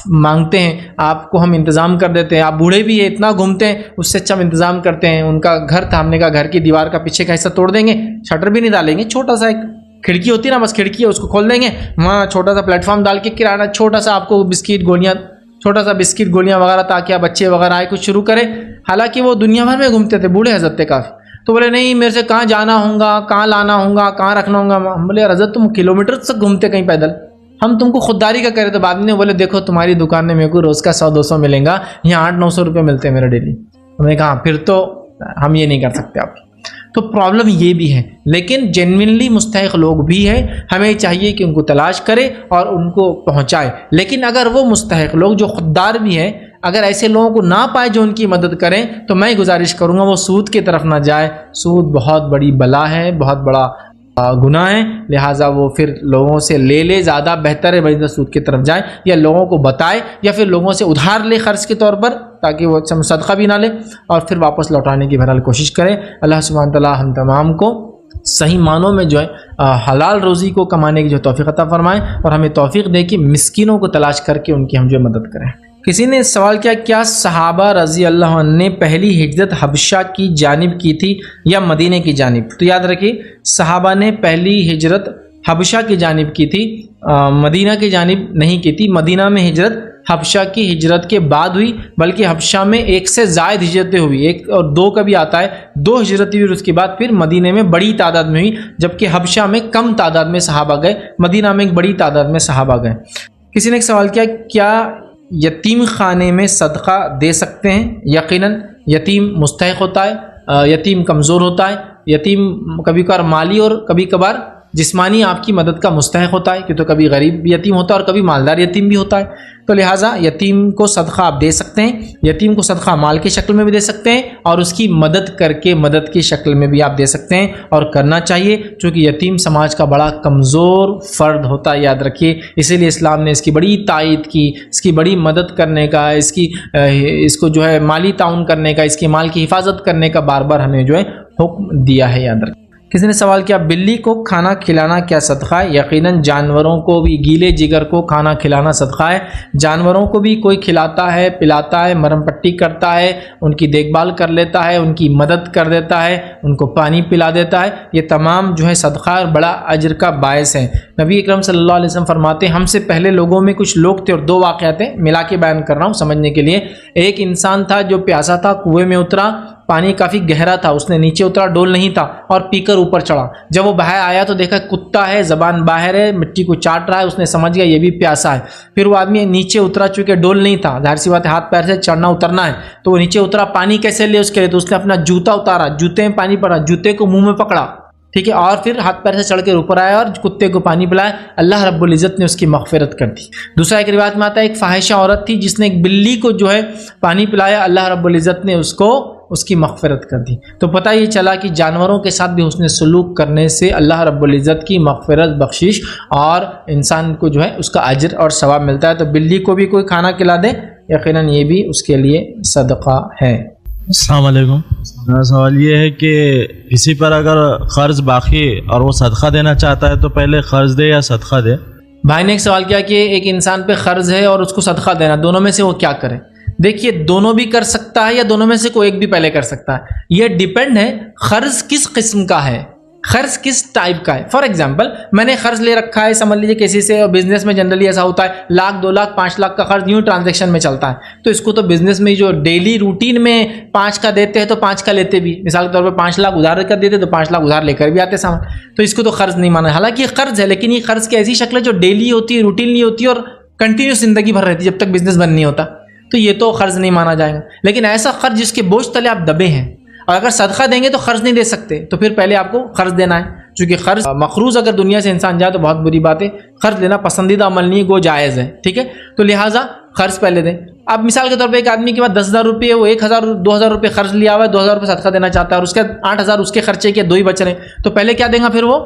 مانگتے ہیں، آپ کو ہم انتظام کر دیتے ہیں، آپ بوڑھے بھی ہیں، اتنا گھومتے ہیں، اس سے اچھا ہم انتظام کرتے ہیں۔ ان کا گھر تھا، ہم نے کہا گھر کی دیوار کا پیچھے کا حصہ توڑ دیں گے، شٹر بھی نہیں ڈالیں گے، چھوٹا سا ایک کھڑکی ہوتی ہے نا، بس کھڑکی ہے، اس کو کھول دیں گے، وہاں چھوٹا سا پلیٹ فارم ڈال کے کرایہ چھوٹا سا آپ کو بسکٹ گولیاں وغیرہ، تاکہ آپ بچے وغیرہ آئے کچھ شروع کریں۔ حالانکہ وہ دنیا بھر میں گھومتے تھے، بوڑھے حضرت تھے کافی، تو بولے نہیں میرے سے کہاں جانا ہوگا، کہاں لانا ہوگا، کہاں رکھنا ہوگا۔ ہم بولے حضرت تم کلومیٹر تک گھومتے کہیں پیدل، ہم تم کو خودداری کا کرے۔ تو بعد میں بولے دیکھو تمہاری دکان میں میرے کو روز کا 100 200 ملیں گا، یہاں 800 900 روپے ملتے ہیں میرے ڈیلی۔ ہم نے کہا پھر تو ہم یہ نہیں کر سکتے آپ کی، تو پرابلم یہ بھی ہے۔ لیکن جینوینلی مستحق لوگ بھی ہیں، ہمیں چاہیے کہ ان کو تلاش کرے اور ان کو پہنچائے۔ لیکن اگر وہ مستحق لوگ جو خوددار بھی ہیں، اگر ایسے لوگوں کو نہ پائے جو ان کی مدد کریں، تو میں گزارش کروں گا وہ سود کی طرف نہ جائے۔ سود بہت بڑی بلا ہے، بہت بڑا گناہ ہے، لہٰذا وہ پھر لوگوں سے لے زیادہ بہتر ہے بجائے سود کی طرف جائے، یا لوگوں کو بتائے، یا پھر لوگوں سے ادھار لے قرض کے طور پر، تاکہ وہ صدقہ بھی نہ لے اور پھر واپس لوٹانے کی بہرحال کوشش کرے۔ اللہ سبحانہ تعالیٰ ہم تمام کو صحیح معنوں میں جو ہے حلال روزی کو کمانے کی جو توفیق عطا فرمائے، اور ہمیں توفیق دے کہ مسکینوں کو تلاش کر کے ان کی ہم جو مدد کریں۔ کسی نے سوال کیا، کیا صحابہ رضی اللہ عنہ نے پہلی ہجرت حبشہ کی جانب کی تھی یا مدینہ کی جانب؟ تو یاد رکھیے صحابہ نے پہلی ہجرت حبشہ کی جانب کی تھی، مدینہ کی جانب نہیں کی تھی۔ مدینہ میں ہجرت حبشہ کی ہجرت کے بعد ہوئی، بلکہ حبشہ میں 1 سے زائد ہجرتیں ہوئی، 1 اور 2 کا بھی آتا ہے، 2 ہجرتیں ہوئی، اس کے بعد پھر مدینہ میں بڑی تعداد میں ہوئی، جبکہ حبشہ میں کم تعداد میں صحابہ گئے، مدینہ میں ایک بڑی تعداد میں صحابہ گئے۔ کسی نے ایک سوال کیا، کیا یتیم خانے میں صدقہ دے سکتے ہیں؟ یقیناً یتیم مستحق ہوتا ہے، یتیم کمزور ہوتا ہے، یتیم کبھی کبھار مالی اور کبھی کبھار جسمانی آپ کی مدد کا مستحق ہوتا ہے، کہ تو کبھی غریب یتیم ہوتا ہے اور کبھی مالدار یتیم بھی ہوتا ہے، تو لہٰذا یتیم کو صدقہ آپ دے سکتے ہیں، یتیم کو صدقہ مال کی شکل میں بھی دے سکتے ہیں، اور اس کی مدد کر کے مدد کی شکل میں بھی آپ دے سکتے ہیں، اور کرنا چاہیے، چونکہ یتیم سماج کا بڑا کمزور فرد ہوتا ہے، یاد رکھیے، اسی لیے اسلام نے اس کی بڑی تائید کی، اس کی بڑی مدد کرنے کا، اس کو جو ہے مالی تعاون کرنے کا، اس کی مال کی حفاظت کرنے کا بار بار ہمیں جو ہے حکم دیا ہے، یاد رکھیں۔ کسی نے سوال کیا بلی کو کھانا کھلانا کیا صدقہ ہے؟ یقیناً جانوروں کو بھی، گیلے جگر کو کھانا کھلانا صدقہ ہے۔ جانوروں کو بھی کوئی کھلاتا ہے، پلاتا ہے، مرہم پٹی کرتا ہے، ان کی دیکھ بھال کر لیتا ہے، ان کی مدد کر دیتا ہے، ان کو پانی پلا دیتا ہے، یہ تمام جو ہے صدقہ اور بڑا اجر کا باعث ہے۔ نبی اکرم صلی اللہ علیہ وسلم فرماتے ہیں ہم سے پہلے لوگوں میں کچھ لوگ تھے، اور دو واقعات ہیں ملا کے بیان کر رہا ہوں سمجھنے کے لیے۔ ایک انسان تھا جو پیاسا تھا، کنویں میں اترا، پانی کافی گہرا تھا، اس نے نیچے اترا، ڈول نہیں تھا، اور پی کر اوپر چڑھا۔ جب وہ باہر آیا تو دیکھا کتا ہے، زبان باہر ہے، مٹی کو چاٹ رہا ہے، اس نے سمجھ گیا یہ بھی پیاسا ہے۔ پھر وہ آدمی نیچے اترا، چونکہ ڈول نہیں تھا، ظاہر سی بات ہے ہاتھ پیر سے چڑھنا اترنا ہے، تو وہ نیچے اترا، پانی کیسے لے اس کے لیے؟ تو اس نے اپنا جوتا اتارا، جوتے میں پانی پڑا، جوتے کو منہ میں پکڑا، ٹھیک ہے، اور پھر ہاتھ پیر سے چڑھ کے اوپر آیا اور کتے کو پانی پلایا، اللہ رب العزت نے اس کی مغفرت کر دی۔ دوسرا ایک روایت میں آتا ہے ایک فاحشہ عورت تھی جس نے ایک بلی کو جو ہے پانی پلایا، اللہ رب العزت نے اس کی مغفرت کر دی۔ تو پتہ یہ چلا کہ جانوروں کے ساتھ بھی حسن سلوک کرنے سے اللہ رب العزت کی مغفرت، بخشش اور انسان کو جو ہے اس کا اجر اور ثواب ملتا ہے۔ تو بلی کو بھی کوئی کھانا کھلا دے، یقیناً یہ بھی اس کے لیے صدقہ ہے۔ السلام علیکم۔ میرا سوال یہ ہے کہ کسی پر اگر قرض باقی اور وہ صدقہ دینا چاہتا ہے تو پہلے قرض دے یا صدقہ دے؟ بھائی نے ایک سوال کیا کہ ایک انسان پہ قرض ہے اور اس کو صدقہ دینا، دونوں میں سے وہ کیا کرے؟ دیکھیے دونوں بھی کر سکتا ہے یا دونوں میں سے کوئی ایک بھی پہلے کر سکتا ہے، یہ ڈیپینڈ ہے قرض کس قسم کا ہے، قرض کس ٹائپ کا ہے۔ فار ایگزامپل میں نے قرض لے رکھا ہے، سمجھ لیجیے کسی سے، اور بزنس میں جنرلی ایسا ہوتا ہے 1,00,000 2,00,000 5,00,000 کا قرض یوں ٹرانزیکشن میں چلتا ہے، تو اس کو تو بزنس میں جو ڈیلی روٹین میں 5 کا دیتے ہیں تو 5 کا لیتے بھی، مثال کے طور پہ 5,00,000 ادھار کر دیتے تو 5,00,000 ادھار لے کر بھی آتے سامان، تو اس کو تو قرض نہیں مانا۔ حالانکہ یہ قرض ہے، لیکن یہ قرض کی ایسی شکل ہے جو ڈیلی ہوتی ہے، روٹین نہیں ہوتی، اور کنٹینیوس زندگی بھر رہتی ہے جب تک بزنس بند نہیں ہوتا، تو یہ تو قرض نہیں مانا جائے گا۔ لیکن ایسا قرض جس کے بوجھ تلے آپ دبے ہیں، اور اگر صدقہ دیں گے تو قرض نہیں دے سکتے، تو پھر پہلے آپ کو قرض دینا ہے، چونکہ قرض مقروض اگر دنیا سے انسان جائے تو بہت بری بات ہے، قرض لینا پسندیدہ عمل نہیں ہے، گو جائز ہے، ٹھیک ہے، تو لہٰذا قرض پہلے دیں۔ اب مثال کے طور پہ ایک آدمی کے پاس 10,000 روپئے، وہ 1,000 2,000 روپئے قرض لیا ہوا ہے، 2,000 روپئے صدقہ دینا چاہتا ہے، اور اس کے 8,000 اس کے خرچے کے 2 ہی بچ رہے ہیں، تو پہلے کیا دیں گا؟ پھر وہ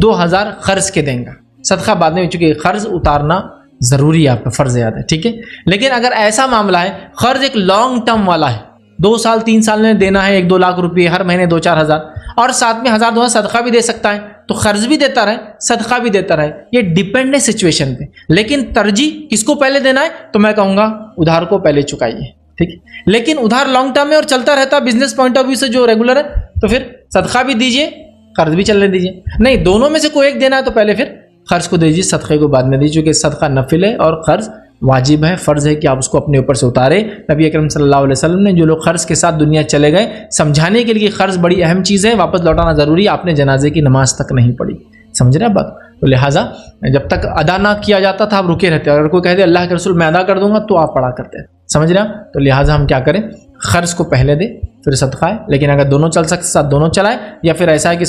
2,000 قرض کے دیں گا، صدقہ بعد میں، چونکہ قرض اتارنا ضروری ہے، آپ پہ فرض یاد ہے، ٹھیک ہے۔ لیکن اگر ایسا معاملہ ہے قرض ایک لانگ ٹرم والا ہے، 2 سال 3 سال میں دینا ہے، 1-2 لاکھ روپئے ہر مہینے 2-4 ہزار، اور ساتھ میں 1,000-2,000 صدقہ بھی دے سکتا ہے، تو قرض بھی دیتا رہے، صدقہ بھی دیتا رہے، یہ ڈیپینڈ ہے سچویشن پہ۔ لیکن ترجیح کس کو پہلے دینا ہے؟ تو میں کہوں گا ادھار کو پہلے چکائیے، ٹھیک ہے، لیکن ادھار لانگ ٹرم میں اور چلتا رہتا بزنس پوائنٹ آف ویو سے جو ریگولر ہے، تو پھر صدقہ بھی دیجیے، قرض بھی چلنے دیجیے۔ نہیں، دونوں میں سے کوئی ایک دینا ہے تو پہلے پھر قرض کو دیجیے، صدقے کو بعد میں دیجیے، کیونکہ صدقہ نفل ہے اور قرض واجب ہے، فرض ہے کہ آپ اس کو اپنے اوپر سے اتارے۔ نبی اکرم صلی اللہ علیہ وسلم نے جو لوگ قرض کے ساتھ دنیا چلے گئے، سمجھانے کے لیے قرض بڑی اہم چیز ہے، واپس لوٹانا ضروری ہے، آپ نے جنازے کی نماز تک نہیں پڑھی، سمجھ رہے ہیں بات؟ تو لہٰذا جب تک ادا نہ کیا جاتا تھا آپ رکے رہتے، اگر کوئی کہتے اللہ کے رسول میں ادا کر دوں گا تو آپ پڑھا کرتے، سمجھ رہے ہیں؟ تو لہٰذا ہم کیا کریں، قرض کو پہلے دیں پھر صدقہ ہے، لیکن اگر دونوں چل سکتے ساتھ دونوں چلائیں، یا پھر ایسا ہے کہ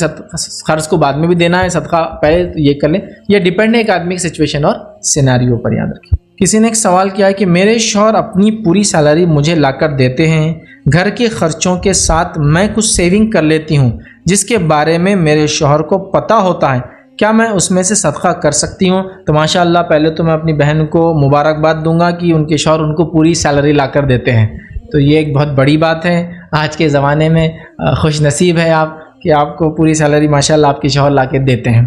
قرض کو بعد میں بھی دینا ہے، صدقہ پہلے یہ کر لیں، یہ ڈیپینڈ ہے ایک آدمی کی سچویشن اور سیناریو پر، یاد رکھیں۔ کسی نے ایک سوال کیا ہے کہ میرے شوہر اپنی پوری سیلری مجھے لا کر دیتے ہیں، گھر کے خرچوں کے ساتھ میں کچھ سیونگ کر لیتی ہوں جس کے بارے میں میرے شوہر کو پتہ ہوتا ہے، کیا میں اس میں سے صدقہ کر سکتی ہوں؟ تو ماشاءاللہ پہلے تو میں اپنی بہن کو مبارکباد دوں گا کہ ان کے شوہر ان کو پوری سیلری لا کر دیتے ہیں، تو یہ ایک بہت بڑی بات ہے، آج کے زمانے میں خوش نصیب ہے آپ کہ آپ کو پوری سیلری ماشاءاللہ آپ کے شوہر لا کے دیتے ہیں۔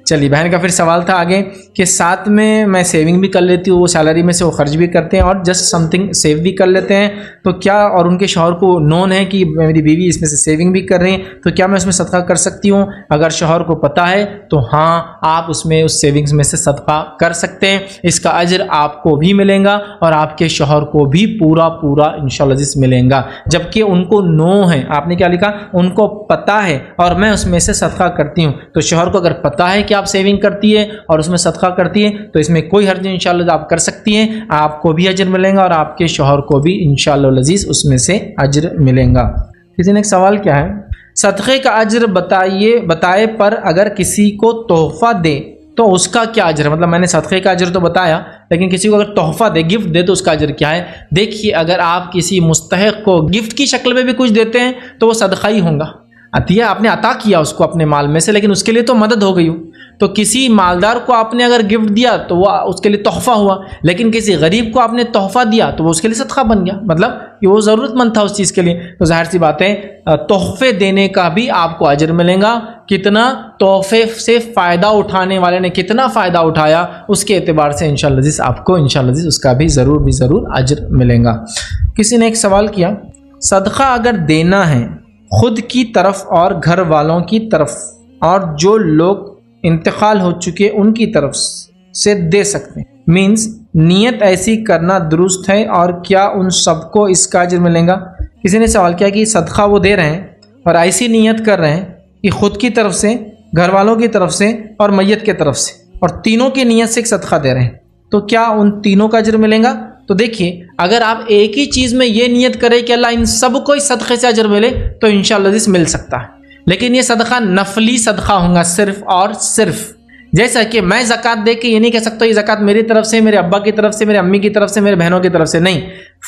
چلیے، بہن کا پھر سوال تھا آگے کہ ساتھ میں سیونگ بھی کر لیتی ہوں، وہ سیلری میں سے وہ خرچ بھی کرتے ہیں اور جسٹ سم تھنگ سیو بھی کر لیتے ہیں، تو کیا، اور ان کے شوہر کو نون ہے کہ میری بیوی اس میں سے سیونگ بھی کر رہی ہیں، تو کیا میں اس میں صدقہ کر سکتی ہوں؟ اگر شوہر کو پتہ ہے تو ہاں، آپ اس میں اس سیونگز میں سے صدقہ کر سکتے ہیں، اس کا اجر آپ کو بھی ملے گا اور آپ کے شوہر کو بھی پورا انشاءاللہ عزیز ملے گا، جبکہ ان کو نو ہے، آپ نے کیا لکھا، ان کو پتہ ہے اور میں اس میں سے صدقہ کرتی ہوں، تو شوہر کو اگر پتہ ہے کہ آپ سیونگ کرتی ہے اور اس میں صدقہ کرتی ہے تو اس میں کوئی حرج نہیں، انشاءاللہ آپ کر سکتی ہیں، آپ کو بھی اجر ملے گا اور آپ کے شوہر کو بھی انشاءاللہ العزیز اس میں سے اجر ملے گا۔ کسی نے ایک سوال کیا ہے، صدقے کا اجر بتائے پر اگر کسی کو تحفہ دے تو اس کا کیا اجر ہے؟ مطلب میں نے صدقے کا اجر تو بتایا، لیکن کسی کو اگر تحفہ دے، گفٹ دے، تو اس کا اجر کیا ہے؟ دیکھیے، اگر آپ کسی مستحق کو گفٹ کی شکل میں بھی کچھ دیتے ہیں تو وہ صدقہ ہی ہوگا، عطیہ آپ نے عطا کیا اس کو اپنے مال میں سے, لیکن اس کے لیے تو مدد ہو گئی ہو. تو کسی مالدار کو آپ نے اگر گفٹ دیا تو وہ اس کے لیے تحفہ ہوا, لیکن کسی غریب کو آپ نے تحفہ دیا تو وہ اس کے لیے صدقہ بن گیا, مطلب کہ وہ ضرورت مند تھا اس چیز کے لیے. تو ظاہر سی بات ہے تحفے دینے کا بھی آپ کو اجر ملے گا, کتنا تحفے سے فائدہ اٹھانے والے نے کتنا فائدہ اٹھایا اس کے اعتبار سے انشاءاللہ عزیز آپ کو انشاءاللہ عزیز اس کا بھی ضرور اجر ملے گا. کسی نے ایک سوال کیا, صدقہ اگر دینا ہے خود کی طرف اور گھر والوں کی طرف اور جو لوگ انتقال ہو چکے ان کی طرف سے دے سکتے ہیں, مینز نیت ایسی کرنا درست ہے, اور کیا ان سب کو اس کا اجر ملے گا؟ کسی نے سوال کیا کہ صدقہ وہ دے رہے ہیں اور ایسی نیت کر رہے ہیں کہ خود کی طرف سے, گھر والوں کی طرف سے اور میت کی طرف سے, اور تینوں کی نیت سے ایک صدقہ دے رہے ہیں, تو کیا ان تینوں کا اجر ملے گا؟ تو دیکھیے, اگر آپ ایک ہی چیز میں یہ نیت کریں کہ اللہ ان سب کو اس صدقے سے اجر ملے تو انشاءاللہ اس مل سکتا ہے, لیکن یہ صدقہ نفلی صدقہ ہوگا صرف اور صرف. جیسا کہ میں زکوٰۃ دے کے یہ نہیں کہہ سکتا یہ زکوٰۃ میری طرف سے, میرے ابا کی طرف سے, میرے امی کی طرف سے, میرے بہنوں کی طرف سے, نہیں.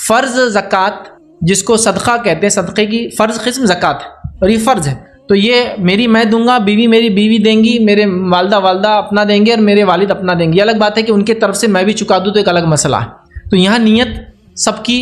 فرض زکوٰۃ جس کو صدقہ کہتے ہیں, صدقے کی فرض قسم زکوٰۃ ہے اور یہ فرض ہے, تو یہ میں دوں گا, میری بیوی دیں گی, میرے والدہ اپنا دیں گے اور میرے والد اپنا دیں گے. یہ الگ بات ہے کہ ان کی طرف سے میں بھی چکا دوں تو ایک الگ مسئلہ ہے. تو یہاں نیت سب کی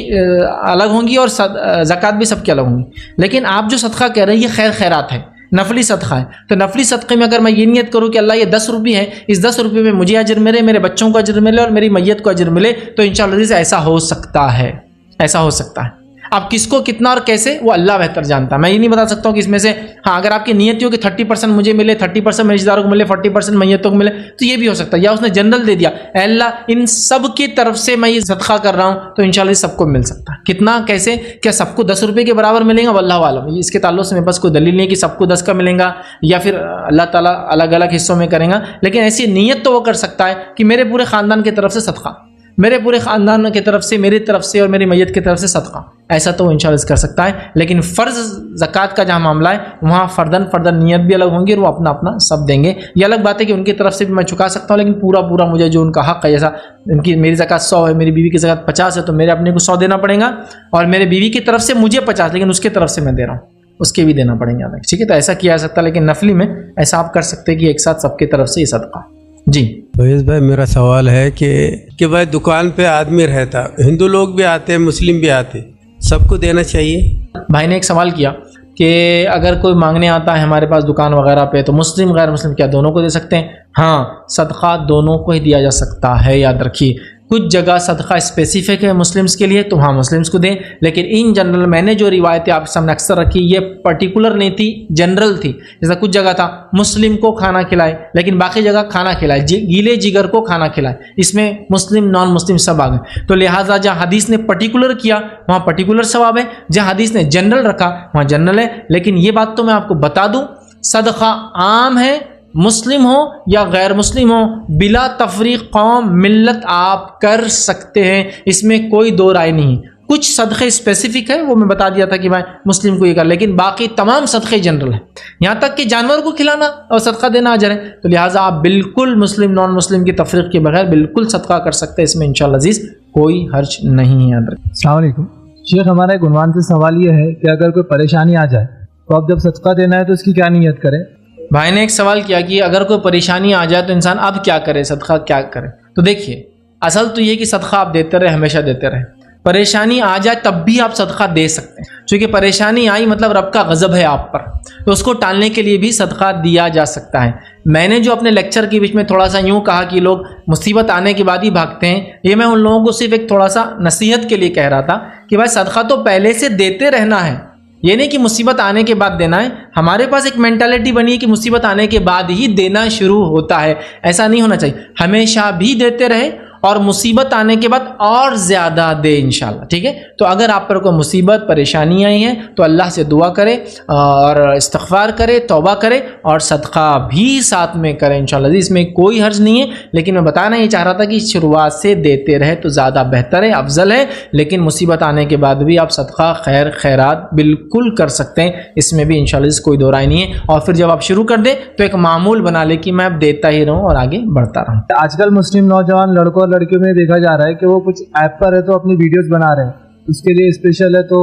الگ ہوں گی اور زکوٰۃ بھی سب کی الگ ہوں گی, لیکن آپ جو صدقہ کہہ رہے ہیں یہ خیرات ہے, نفلی صدقہ ہے. تو نفلی صدقے میں اگر میں یہ نیت کروں کہ اللہ یہ 10 روپے ہے, اس 10 روپے میں مجھے اجر ملے, میرے بچوں کو اجر ملے اور میری میت کو اجر ملے, تو انشاءاللہ ایسا ہو سکتا ہے, ایسا ہو سکتا ہے. اب کس کو کتنا اور کیسے وہ اللہ بہتر جانتا ہے, میں یہ نہیں بتا سکتا ہوں کہ اس میں سے ہاں اگر آپ کی نیت ہو کہ 30% مجھے ملے, 30% میرے رشتہ داروں کو ملے, 40% میتوں کو ملے, تو یہ بھی ہو سکتا ہے. یا اس نے جنرل دے دیا, اے اللہ ان سب کی طرف سے میں یہ صدقہ کر رہا ہوں, تو انشاءاللہ سب کو مل سکتا ہے. کتنا کیسے, کیا سب کو 10 روپے کے برابر ملیں گا؟ واللہ عالم. اس کے تعلق سے میرے پاس کوئی دلیل نہیں کہ سب کو 10 کا ملیں گا یا پھر اللہ تعالیٰ الگ الگ حصوں میں کریں گا, لیکن ایسی نیت تو وہ کر سکتا ہے کہ میرے پورے خاندان کی طرف سے صدقہ, میرے پورے خاندان کی طرف سے, میری طرف سے اور میری میت کی طرف سے صدقہ, ایسا تو وہ انشاءاللہ کر سکتا ہے. لیکن فرض زکوٰۃ کا جہاں معاملہ ہے وہاں فردن نیت بھی الگ ہوں گی اور وہ اپنا اپنا سب دیں گے. یہ الگ بات ہے کہ ان کی طرف سے بھی میں چکا سکتا ہوں, لیکن پورا مجھے جو ان کا حق ہے, جیسا ان کی میری زکوٰۃ 100 ہے, میری بیوی کی زکوٰۃ 50 ہے, تو میرے اپنے کو 100 دینا پڑے گا, اور میرے بیوی کی طرف سے مجھے 50, لیکن اس کی طرف سے میں دے رہا ہوں, اس کے بھی دینا پڑیں گے. ٹھیک ہے, تو ایسا کیا جا سکتا ہے, لیکن نفلی میں ایسا آپ کر سکتے ہیں کہ ایک ساتھ سب کی طرف سے یہ صدقہ. جی فیض بھائی, میرا سوال ہے کہ بھائی دکان پہ آدمی رہتا, ہندو لوگ بھی آتے ہیں, مسلم بھی آتے, سب کو دینا چاہیے؟ بھائی نے ایک سوال کیا کہ اگر کوئی مانگنے آتا ہے ہمارے پاس دکان وغیرہ پہ, تو مسلم غیر مسلم کیا دونوں کو دے سکتے ہیں؟ ہاں, صدقہ دونوں کو ہی دیا جا سکتا ہے. یاد رکھیے, کچھ جگہ صدقہ اسپیسیفک ہے مسلمس کے لیے تو ہاں مسلمس کو دیں, لیکن ان جنرل میں نے جو روایتیں آپ کے سامنے اکثر رکھی یہ پرٹیکولر نہیں تھی, جنرل تھی. جیسا کچھ جگہ تھا مسلم کو کھانا کھلائے, لیکن باقی جگہ کھانا کھلائے, گیلے جگر کو کھانا کھلائے, اس میں مسلم نان مسلم سب آ گئے. تو لہٰذا جہاں حدیث نے پرٹیکولر کیا وہاں پرٹیکولر ثواب ہے, جہاں حدیث نے جنرل رکھا وہاں جنرل ہے. لیکن یہ بات تو میں آپ کو بتا دوں, صدقہ عام ہے, مسلم ہو یا غیر مسلم ہو, بلا تفریق قوم ملت آپ کر سکتے ہیں, اس میں کوئی دو رائے نہیں. کچھ صدقے اسپیسیفک ہے وہ میں بتا دیا تھا کہ بھائی مسلم کو یہ کر, لیکن باقی تمام صدقے جنرل ہیں, یہاں تک کہ جانور کو کھلانا اور صدقہ دینا اجر ہے. تو لہٰذا آپ بالکل مسلم نان مسلم کی تفریق کے بغیر بالکل صدقہ کر سکتے ہیں, اس میں انشاءاللہ عزیز کوئی حرج نہیں ہے. السلام علیکم شیخ, ہمارا ایک عنوان سے سوال یہ ہے کہ اگر کوئی پریشانی آ جائے تو اب جب صدقہ دینا ہے تو اس کی کیا نیت کریں؟ بھائی نے ایک سوال کیا کہ اگر کوئی پریشانی آ جائے تو انسان اب کیا کرے, صدقہ کیا کرے. تو دیکھیے, اصل تو یہ کہ صدقہ آپ دیتے رہے, ہمیشہ دیتے رہے. پریشانی آ جائے تب بھی آپ صدقہ دے سکتے ہیں, چونکہ پریشانی آئی مطلب رب کا غضب ہے آپ پر, تو اس کو ٹالنے کے لیے بھی صدقہ دیا جا سکتا ہے. میں نے جو اپنے لیکچر کے بیچ میں تھوڑا سا یوں کہا کہ لوگ مصیبت آنے کے بعد ہی بھاگتے ہیں, یہ میں ان لوگوں کو صرف ایک تھوڑا سا نصیحت کے لیے کہہ رہا تھا کہ بھائی صدقہ تو پہلے سے دیتے رہنا ہے, یہ نہیں کہ مصیبت آنے کے بعد دینا ہے. ہمارے پاس ایک مینٹالٹی بنی ہے کہ مصیبت آنے کے بعد ہی دینا شروع ہوتا ہے, ایسا نہیں ہونا چاہیے. ہمیشہ بھی دیتے رہے اور مصیبت آنے کے بعد اور زیادہ دے انشاءاللہ. ٹھیک ہے, تو اگر آپ پر کوئی مصیبت پریشانی آئی ہے تو اللہ سے دعا کرے اور استغفار کرے, توبہ کرے اور صدقہ بھی ساتھ میں کرے انشاءاللہ. اس میں کوئی حرج نہیں ہے, لیکن میں بتانا یہ چاہ رہا تھا کہ شروعات سے دیتے رہے تو زیادہ بہتر ہے, افضل ہے. لیکن مصیبت آنے کے بعد بھی آپ صدقہ خیرات بالکل کر سکتے ہیں, اس میں بھی انشاءاللہ کوئی دو رائے نہیں ہے. اور پھر جب آپ شروع کر دیں تو ایک معمول بنا لے کہ میں اب دیتا ہی رہوں اور آگے بڑھتا رہوں. آج کل مسلم نوجوان لڑکوں لڑکیوں میں دیکھا جا رہا ہے کہ وہ کچھ ایپ پر ہے تو اپنی ویڈیوز بنا رہے ہیں, اس کے لیے اسپیشل ہے تو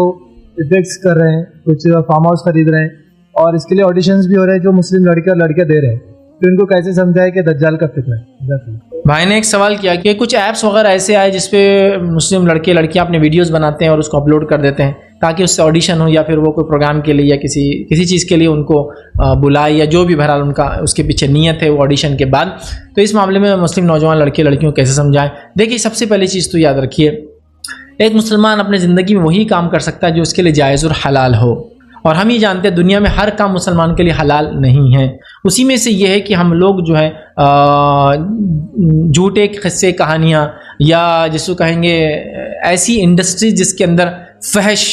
افیکٹس کر رہے ہیں, کچھ فارم ہاؤس خرید رہے ہیں, اور اس کے لیے آڈیشنز بھی ہو رہے ہیں جو مسلم لڑکے اور لڑکیاں دے رہے ہیں, تو ان کو کیسے سمجھائے کہ دجال کا فتنہ ہے؟ بھائی نے ایک سوال کیا کہ کچھ ایپس وغیرہ ایسے آئے جس پہ مسلم لڑکے لڑکیاں اپنے ویڈیوز بناتے ہیں اور اس کو اپلوڈ کر دیتے ہیں تاکہ اس سے آڈیشن ہو یا پھر وہ کوئی پروگرام کے لیے یا کسی چیز کے لیے ان کو بلائے یا جو بھی بہرحال ان کا اس کے پیچھے نیت ہے وہ آڈیشن کے بعد. تو اس معاملے میں مسلم نوجوان لڑکے لڑکیوں کیسے سمجھائیں؟ دیکھیے سب سے پہلی چیز تو یاد رکھیے, ایک مسلمان اپنے زندگی میں وہی کام کر سکتا ہے جو اس کے لیے جائز اور حلال ہو, اور ہم یہ جانتے ہیں دنیا میں ہر کام مسلمان کے لیے حلال نہیں ہے. اسی میں سے یہ ہے کہ ہم لوگ جو ہے جھوٹے قصے کہانیاں یا جس کو کہیں گے ایسی انڈسٹری جس کے اندر فحش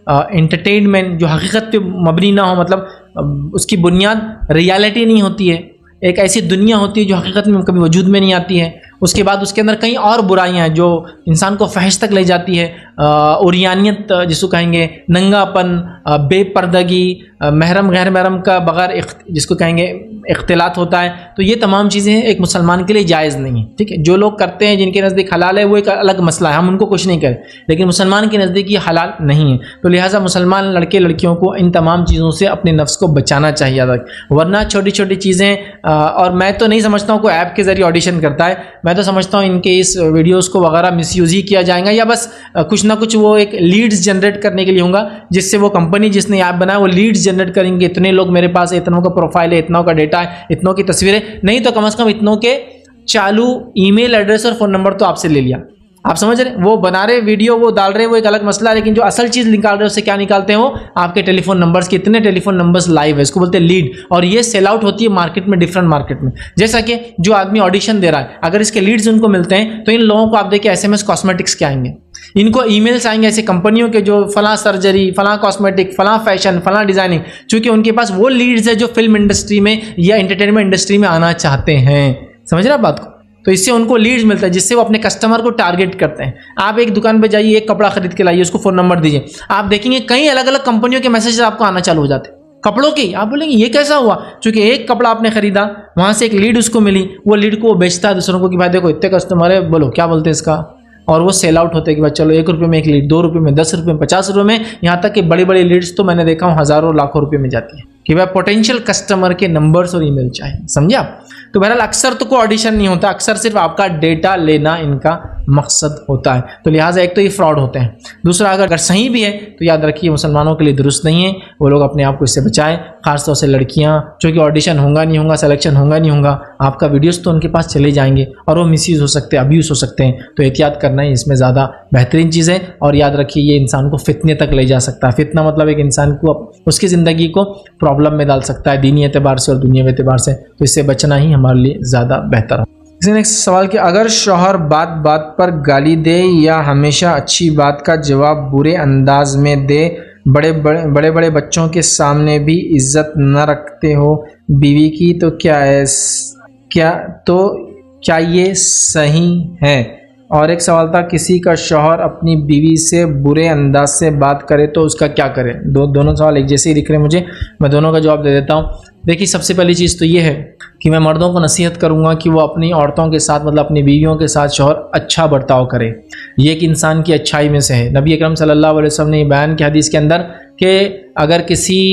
انٹرٹینمنٹ جو حقیقت پہ مبنی نہ ہو, مطلب اس کی بنیاد ریالٹی نہیں ہوتی ہے, ایک ایسی دنیا ہوتی ہے جو حقیقت میں کبھی وجود میں نہیں آتی ہے. اس کے بعد اس کے اندر کئی اور برائیاں ہیں جو انسان کو فحش تک لے جاتی ہے, اوریانیت جس کو کہیں گے, ننگا پن, بے پردگی, محرم غیر محرم کا بغیر جس کو کہیں گے اختلاط ہوتا ہے. تو یہ تمام چیزیں ایک مسلمان کے لیے جائز نہیں ہیں. ٹھیک ہے, جو لوگ کرتے ہیں جن کے نزدیک حلال ہے وہ ایک الگ مسئلہ ہے, ہم ان کو کچھ نہیں کریں, لیکن مسلمان کے نزدیک یہ حلال نہیں ہے. تو لہٰذا مسلمان لڑکے لڑکیوں کو ان تمام چیزوں سے اپنے نفس کو بچانا چاہیے, ورنہ چھوٹی چھوٹی چیزیں. اور میں تو نہیں سمجھتا ہوں کوئی ایپ کے ذریعے آڈیشن کرتا ہے, میں تو سمجھتا ہوں ان کے اس ویڈیوز کو وغیرہ مس یوز ہی کیا جائے گا, یا بس کچھ نہ کچھ وہ ایک لیڈز جنریٹ کرنے کے لیے ہوں گا, جس سے وہ کمپنی جس نے ایپ بنایا وہ لیڈز جنریٹ کریں گے, اتنے لوگ میرے پاس ہے, اتنوں کا پروفائل ہے, اتنوں کا ڈیٹا ہے, اتنوں کی تصویریں, نہیں تو کم از کم اتنوں کے چالو ای میل ایڈریس اور فون نمبر تو آپ سے لے لیا. آپ سمجھ رہے ہیں, وہ بنا رہے ویڈیو وہ ڈال رہے وہ ایک الگ مسئلہ ہے, لیکن جو اصل چیز نکال رہے ہیں اس سے کیا نکالتے ہیں, وہ آپ کے ٹیلی فون نمبرز, کتنے ٹیلی فون نمبرز لائیو ہے, اس کو بولتے ہیں لیڈ. اور یہ سیل آؤٹ ہوتی ہے مارکیٹ میں, ڈفرنٹ مارکیٹ میں. جیسا کہ جو آدمی آڈیشن دے رہا ہے اگر اس کے لیڈز ان کو ملتے ہیں تو ان لوگوں کو آپ دیکھیں ایس ایم ایس کاسمیٹکس کے آئیں گے, ان کو ای میلس آئیں گے ایسے کمپنیوں کے جو فلاں سرجری, فلاں کاسمیٹک, فلاں فیشن, فلاں ڈیزائننگ, چونکہ ان کے پاس وہ لیڈز ہے جو فلم انڈسٹری میں یا انٹرٹینمنٹ انڈسٹری میں آنا چاہتے ہیں. سمجھ رہے آپ بات کو؟ تو اس سے ان کو لیڈز ملتا ہے جس سے وہ اپنے کسٹمر کو ٹارگیٹ کرتے ہیں. آپ ایک دکان پہ جائیے, ایک کپڑا خرید کے لائیے, اس کو فون نمبر دیجیے, آپ دیکھیں گے کئی الگ الگ کمپنیوں کے میسیجز آپ کو آنا چالو ہو جاتے ہیں کپڑوں کی. آپ بولیں گے یہ کیسا ہوا؟ چونکہ ایک کپڑا آپ نے خریدا, وہاں سے ایک لیڈ اس کو ملی, وہ لیڈ کو وہ بیچتا ہے دوسروں کو کہ بھائی دیکھو اتنے کسٹمر ہے, بولو کیا بولتے ہیں اس کا, اور وہ سیل آؤٹ ہوتے ہیں کہ بھائی چلو 1 روپے میں ایک لیڈ, 2 روپے میں, 10 روپے میں, 50 روپے میں, یہاں تک کہ بڑی بڑی لیڈز تو میں نے دیکھا ہوں ہزاروں لاکھوں روپے میں جاتی ہیں کہ بھائی پوٹینشیل کسٹمر کے نمبرز اور ای میل چاہیے. سمجھا؟ تو بہرحال اکثر تو کوئی آڈیشن نہیں ہوتا, اکثر صرف آپ کا ڈیٹا لینا ان کا مقصد ہوتا ہے. تو لہٰذا ایک تو یہ فراڈ ہوتے ہیں, دوسرا اگر صحیح بھی ہے تو یاد رکھیے مسلمانوں کے لیے درست نہیں ہے, وہ لوگ اپنے آپ کو اس سے بچائیں, خاص طور سے لڑکیاں, چونکہ آڈیشن ہوگا نہیں ہوگا, سلیکشن ہوگا نہیں ہوگا, آپ کا ویڈیوز تو ان کے پاس چلے جائیں گے اور وہ مس یوز ہو سکتے ہیں, ابیوز ہو سکتے ہیں. تو احتیاط کرنا ہی اس میں زیادہ بہترین چیز ہے. اور یاد رکھیے یہ انسان کو فتنے تک لے جا سکتا ہے. فتنہ مطلب ایک انسان کو اس کی زندگی کو پرابلم میں ڈال سکتا ہے, دینی اعتبار سے اور دنیاوی اعتبار سے. تو اس سے بچنا ہی ہمارے لیے زیادہ بہتر ہے. اس نے ایک سوال کہ اگر شوہر بات بات پر گالی دے یا ہمیشہ اچھی بات کا جواب برے انداز میں دے, بڑے بڑے بچوں کے سامنے بھی عزت نہ رکھتے ہو بیوی کی, تو کیا یہ صحیح ہے؟ اور ایک سوال تھا کسی کا شوہر اپنی بیوی سے برے انداز سے بات کرے تو اس کا کیا کرے. دونوں سوال ایک جیسے ہی دکھ رہے ہیں مجھے, میں دونوں کا جواب دے دیتا ہوں. دیکھیے سب سے پہلی چیز تو یہ ہے کہ میں مردوں کو نصیحت کروں گا کہ وہ اپنی عورتوں کے ساتھ, مطلب اپنی بیویوں کے ساتھ شوہر اچھا برتاؤ کرے. یہ ایک انسان کی اچھائی میں سے ہے. نبی اکرم صلی اللہ علیہ وسلم نے یہ بیان کیا حدیث کے اندر کہ اگر کسی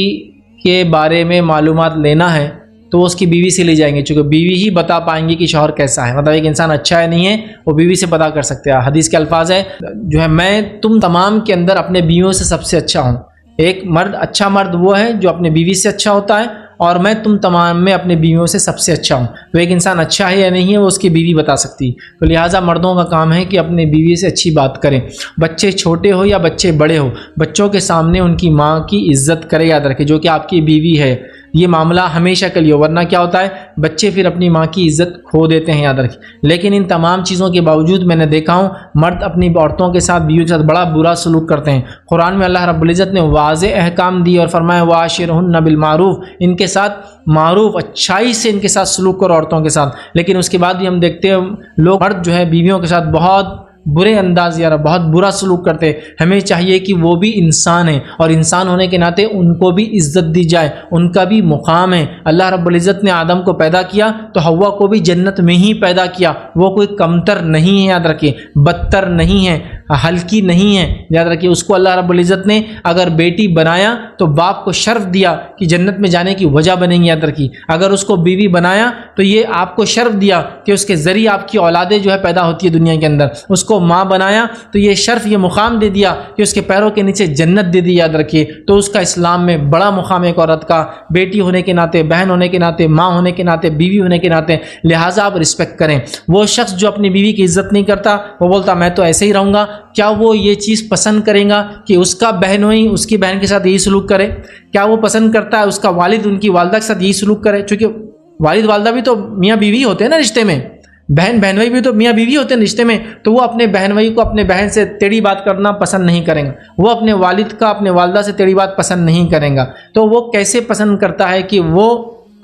کے بارے میں معلومات لینا ہے تو وہ اس کی بیوی سے لے جائیں گے, چونکہ بیوی ہی بتا پائیں گی کہ شوہر کیسا ہے. مطلب ایک انسان اچھا ہے نہیں ہے وہ بیوی سے پتا کر سکتے ہیں. حدیث کے الفاظ ہے جو ہے میں تم تمام کے اندر اپنے بیویوں سے سب سے اچھا ہوں. ایک مرد, اچھا مرد وہ ہے جو اپنے بیوی سے اچھا ہوتا ہے, اور میں تم تمام میں اپنے بیویوں سے سب سے اچھا ہوں. تو ایک انسان اچھا ہے یا نہیں ہے وہ اس کی بیوی بتا سکتی ہے. تو لہٰذا مردوں کا کام ہے کہ اپنے بیوی سے اچھی بات کریں. بچے چھوٹے ہو یا بچے بڑے ہو, بچوں کے سامنے ان کی ماں کی عزت کرے, یاد رکھے, جو کہ آپ کی بیوی ہے. یہ معاملہ ہمیشہ کے لیے, ورنہ کیا ہوتا ہے بچے پھر اپنی ماں کی عزت کھو دیتے ہیں, یاد رکھیں. لیکن ان تمام چیزوں کے باوجود میں نے دیکھا ہوں مرد اپنی عورتوں کے ساتھ, بیویوں کے ساتھ بڑا برا سلوک کرتے ہیں. قرآن میں اللہ رب العزت نے واضح احکام دی اور فرمایا وعاشرہن بالمعروف, ان کے ساتھ معروف اچھائی سے ان کے ساتھ سلوک کرو عورتوں کے ساتھ. لیکن اس کے بعد بھی ہم دیکھتے ہیں لوگ مرد جو ہے بیویوں کے ساتھ بہت برے انداز یا بہت برا سلوک کرتے. ہمیں چاہیے کہ وہ بھی انسان ہیں اور انسان ہونے کے ناطے ان کو بھی عزت دی جائے, ان کا بھی مقام ہے. اللہ رب العزت نے آدم کو پیدا کیا تو حوا کو بھی جنت میں ہی پیدا کیا, وہ کوئی کمتر نہیں ہے, یاد رکھیے, بدتر نہیں ہے. ہلکی نہیں ہے. یاد رکھیے اس کو اللہ رب العزت نے اگر بیٹی بنایا تو باپ کو شرف دیا کہ جنت میں جانے کی وجہ بنیں گی. یاد رکھیے اگر اس کو بیوی بنایا تو یہ آپ کو شرف دیا کہ اس کے ذریعے آپ کی اولادیں جو ہے پیدا ہوتی ہے دنیا کے اندر. اس کو ماں بنایا تو یہ شرف یہ مقام دے دیا کہ اس کے پیروں کے نیچے جنت دے دی. یاد رکھیے تو اس کا اسلام میں بڑا مقام ایک عورت کا, بیٹی ہونے کے ناطے, بہن ہونے کے ناطے, ماں ہونے کے ناطے, بیوی ہونے کے ناطے. لہٰذا آپ رسپیکٹ کریں. وہ شخص جو اپنی بیوی کی عزت نہیں کرتا, وہ بولتا میں تو ایسے ہی رہوں گا, کیا وہ یہ چیز پسند کرے گا کہ اس کا بہنوئی اس کی بہن کے ساتھ یہی سلوک کرے؟ کیا وہ پسند کرتا ہے اس کا والد ان کی والدہ کے ساتھ یہی سلوک کرے؟ چونکہ والد والدہ بھی تو میاں بیوی ہوتے ہیں نا رشتے میں, بہن بہنوئی بھی تو میاں بیوی ہوتے ہیں رشتے میں. تو وہ اپنے بہنوئی کو اپنے بہن سے ٹیڑھی بات کرنا پسند نہیں کریں گا, وہ اپنے والد کا اپنے والدہ سے ٹیڑھی بات پسند نہیں کریں گا. تو وہ کیسے پسند کرتا ہے کہ وہ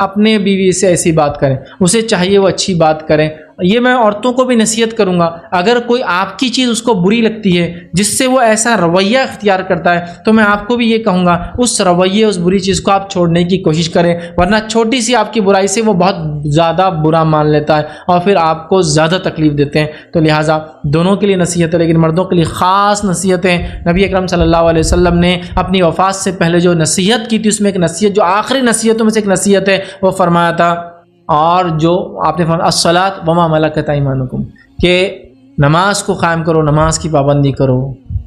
اپنے بیوی سے ایسی بات کریں؟ اسے چاہیے وہ اچھی بات کریں. یہ میں عورتوں کو بھی نصیحت کروں گا, اگر کوئی آپ کی چیز اس کو بری لگتی ہے جس سے وہ ایسا رویہ اختیار کرتا ہے تو میں آپ کو بھی یہ کہوں گا اس رویے اس بری چیز کو آپ چھوڑنے کی کوشش کریں, ورنہ چھوٹی سی آپ کی برائی سے وہ بہت زیادہ برا مان لیتا ہے اور پھر آپ کو زیادہ تکلیف دیتے ہیں. تو لہٰذا دونوں کے لیے نصیحت ہے, لیکن مردوں کے لیے خاص نصیحتیں نبی اکرم صلی اللہ علیہ وسلم نے اپنی وفات سے پہلے جو نصیحت کی تھی اس میں ایک نصیحت جو آخری نصیحتوں میں سے ایک نصیحت ہے وہ فرمایا تھا, اور جو آپ نے فرمایا الصلاۃ وما ملکت ایمانکم, کہ نماز کو قائم کرو, نماز کی پابندی کرو,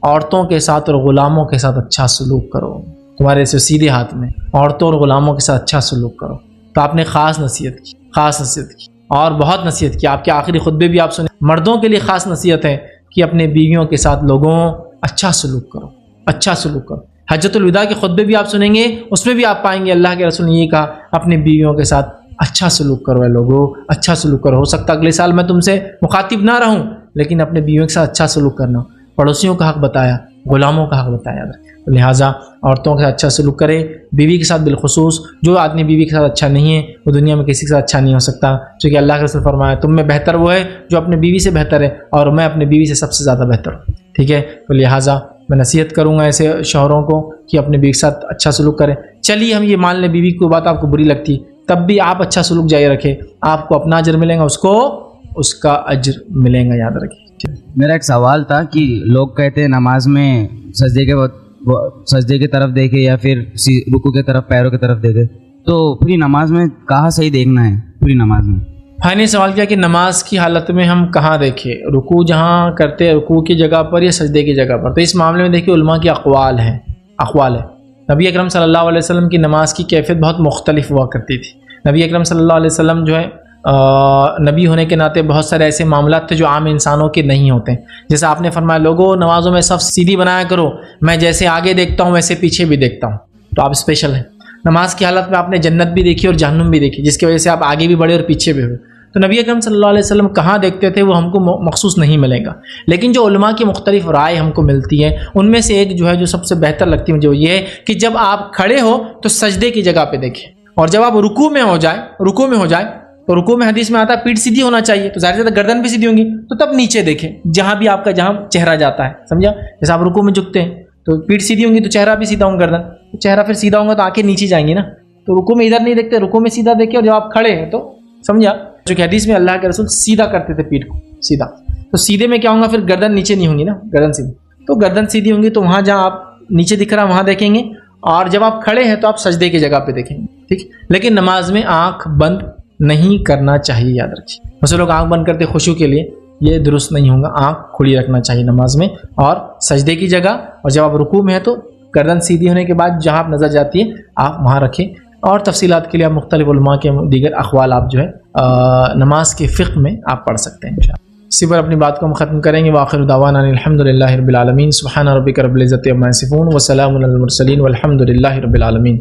عورتوں کے ساتھ اور غلاموں کے ساتھ اچھا سلوک کرو, تمہارے سے سیدھے ہاتھ میں عورتوں اور غلاموں کے ساتھ اچھا سلوک کرو. تو آپ نے خاص نصیحت کی اور بہت نصیحت کی. آپ کے آخری خطبے بھی آپ سنیں. مردوں کے لیے خاص نصیحت ہے کہ اپنے بیویوں کے ساتھ لوگوں اچھا سلوک کرو, اچھا سلوک کرو. حجۃ الوداع کے خطبے بھی آپ سنیں گے, اس میں بھی آپ پائیں گے اللہ کے رسول نے یہ کہا اپنے بیویوں کے ساتھ اچھا سلوک کرو. ہے لوگوں اچھا سلوک کرو. ہو سکتا اگلے سال میں تم سے مخاطب نہ رہوں, لیکن اپنے بیویوں کے ساتھ اچھا سلوک کرنا. پڑوسیوں کا حق بتایا, غلاموں کا حق بتایا. لہٰذا عورتوں کے ساتھ اچھا سلوک کرے, بیوی کے ساتھ بالخصوص. جو آدمی بیوی کے ساتھ اچھا نہیں ہے وہ دنیا میں کسی کے ساتھ اچھا نہیں ہو سکتا, چونکہ اللہ کے رسول فرمایا تم میں بہتر وہ ہے جو اپنے بیوی سے بہتر ہے, اور میں اپنے بیوی سے سب سے زیادہ بہتر ہوں. ٹھیک ہے, تو لہٰذا میں نصیحت کروں گا ایسے شوہروں کو کہ اپنے بیوی کے ساتھ اچھا سلوک کریں. چلیے ہم یہ مان لیں بیوی کی بات آپ کو بری لگتی, تب بھی آپ اچھا سلوک جاری رکھیں, آپ کو اپنا اجر ملے گا, اس کو اس کا اجر ملے گا. یاد رکھیں. میرا ایک سوال تھا کہ لوگ کہتے ہیں نماز میں سجدے کی طرف دیکھے یا پھر رکوع کی طرف, پیروں کی طرف دیکھے, تو پوری نماز میں کہاں صحیح دیکھنا ہے پوری نماز میں؟ ہاں نے سوال کیا کہ نماز کی حالت میں ہم کہاں دیکھیں, رکوع جہاں کرتے ہیں رکوع کی جگہ پر یا سجدے کی جگہ پر. تو اس معاملے میں دیکھیے علماء کی اقوال ہے. نبی اکرم صلی اللہ علیہ وسلم کی نماز کی کیفیت بہت مختلف ہوا کرتی تھی. نبی اکرم صلی اللہ علیہ وسلم جو ہے نبی ہونے کے ناطے بہت سارے ایسے معاملات تھے جو عام انسانوں کے نہیں ہوتے. جیسے آپ نے فرمایا لوگوں نمازوں میں صف سیدھی بنایا کرو, میں جیسے آگے دیکھتا ہوں ویسے پیچھے بھی دیکھتا ہوں. تو آپ اسپیشل ہیں. نماز کی حالت میں آپ نے جنت بھی دیکھی اور جہنم بھی دیکھی, جس کی وجہ سے آپ آگے بھی بڑھے اور پیچھے بھی ہوئے. تو نبی اکرم صلی اللہ علیہ وسلم کہاں دیکھتے تھے وہ ہم کو مخصوص نہیں ملے گا, لیکن جو علماء کی مختلف رائے ہم کو ملتی ہے ان میں سے ایک جو ہے جو سب سے بہتر لگتی ہے مجھے وہ یہ ہے کہ جب آپ کھڑے ہو تو سجدے کی جگہ پہ دیکھیں, اور جب آپ رکوع میں ہو جائے تو رکوع میں حدیث میں آتا ہے پیٹھ سیدھی ہونا چاہیے, تو ظاہر سے گردن بھی سیدھی ہوں گی, تو تب نیچے دیکھیں جہاں بھی آپ کا جہاں چہرہ جاتا ہے. سمجھا؟ جیسے آپ رکوع میں جھکتے ہیں تو پیٹھ سیدھی ہوں گی تو چہرہ بھی سیدھا ہوں, گردن چہرہ پھر سیدھا ہوگا تو آنکھیں نیچے جائیں گی نا. تو رکوع میں ادھر نہیں دیکھتے, رکوع میں سیدھا دیکھیں, اور جب آپ کھڑے ہیں تو سمجھا, جو کہ حدیث میں اللہ کے رسول سیدھا کرتے تھے پیٹھ کو سیدھا. تو سیدھے میں کیا ہوگا پھر گردن نیچے نہیں ہوں گی نا, گردن سیدھی. تو گردن سیدھی ہوں گی تو وہاں جہاں آپ نیچے دکھ رہا وہاں دیکھیں گے, اور جب آپ کھڑے ہیں تو آپ سجدے کی جگہ پہ دیکھیں گے. ٹھیک, لیکن نماز میں آنکھ بند نہیں کرنا چاہیے. یاد رکھیے بس لوگ آنکھ بند کرتے خشوع کے لیے, یہ درست نہیں ہوگا. آنکھ کھلی رکھنا چاہیے نماز میں, اور سجدے کی جگہ, اور جب آپ رکوع میں ہیں تو گردن سیدھی ہونے کے بعد جہاں آپ نظر جاتی ہے آپ وہاں رکھیں. اور تفصیلات کے لیے آپ مختلف علماء کے دیگر اقوال آپ جو ہے نماز کے فقہ میں آپ پڑھ سکتے ہیں انشاءاللہ. اسی پر اپنی بات کو ہم ختم کریں گے. وآخر دعوانا الحمد للہ رب العالمین. سبحان ربک رب العزۃ عما یصفون وسلام علی المرسلین والحمد للہ رب العالمین.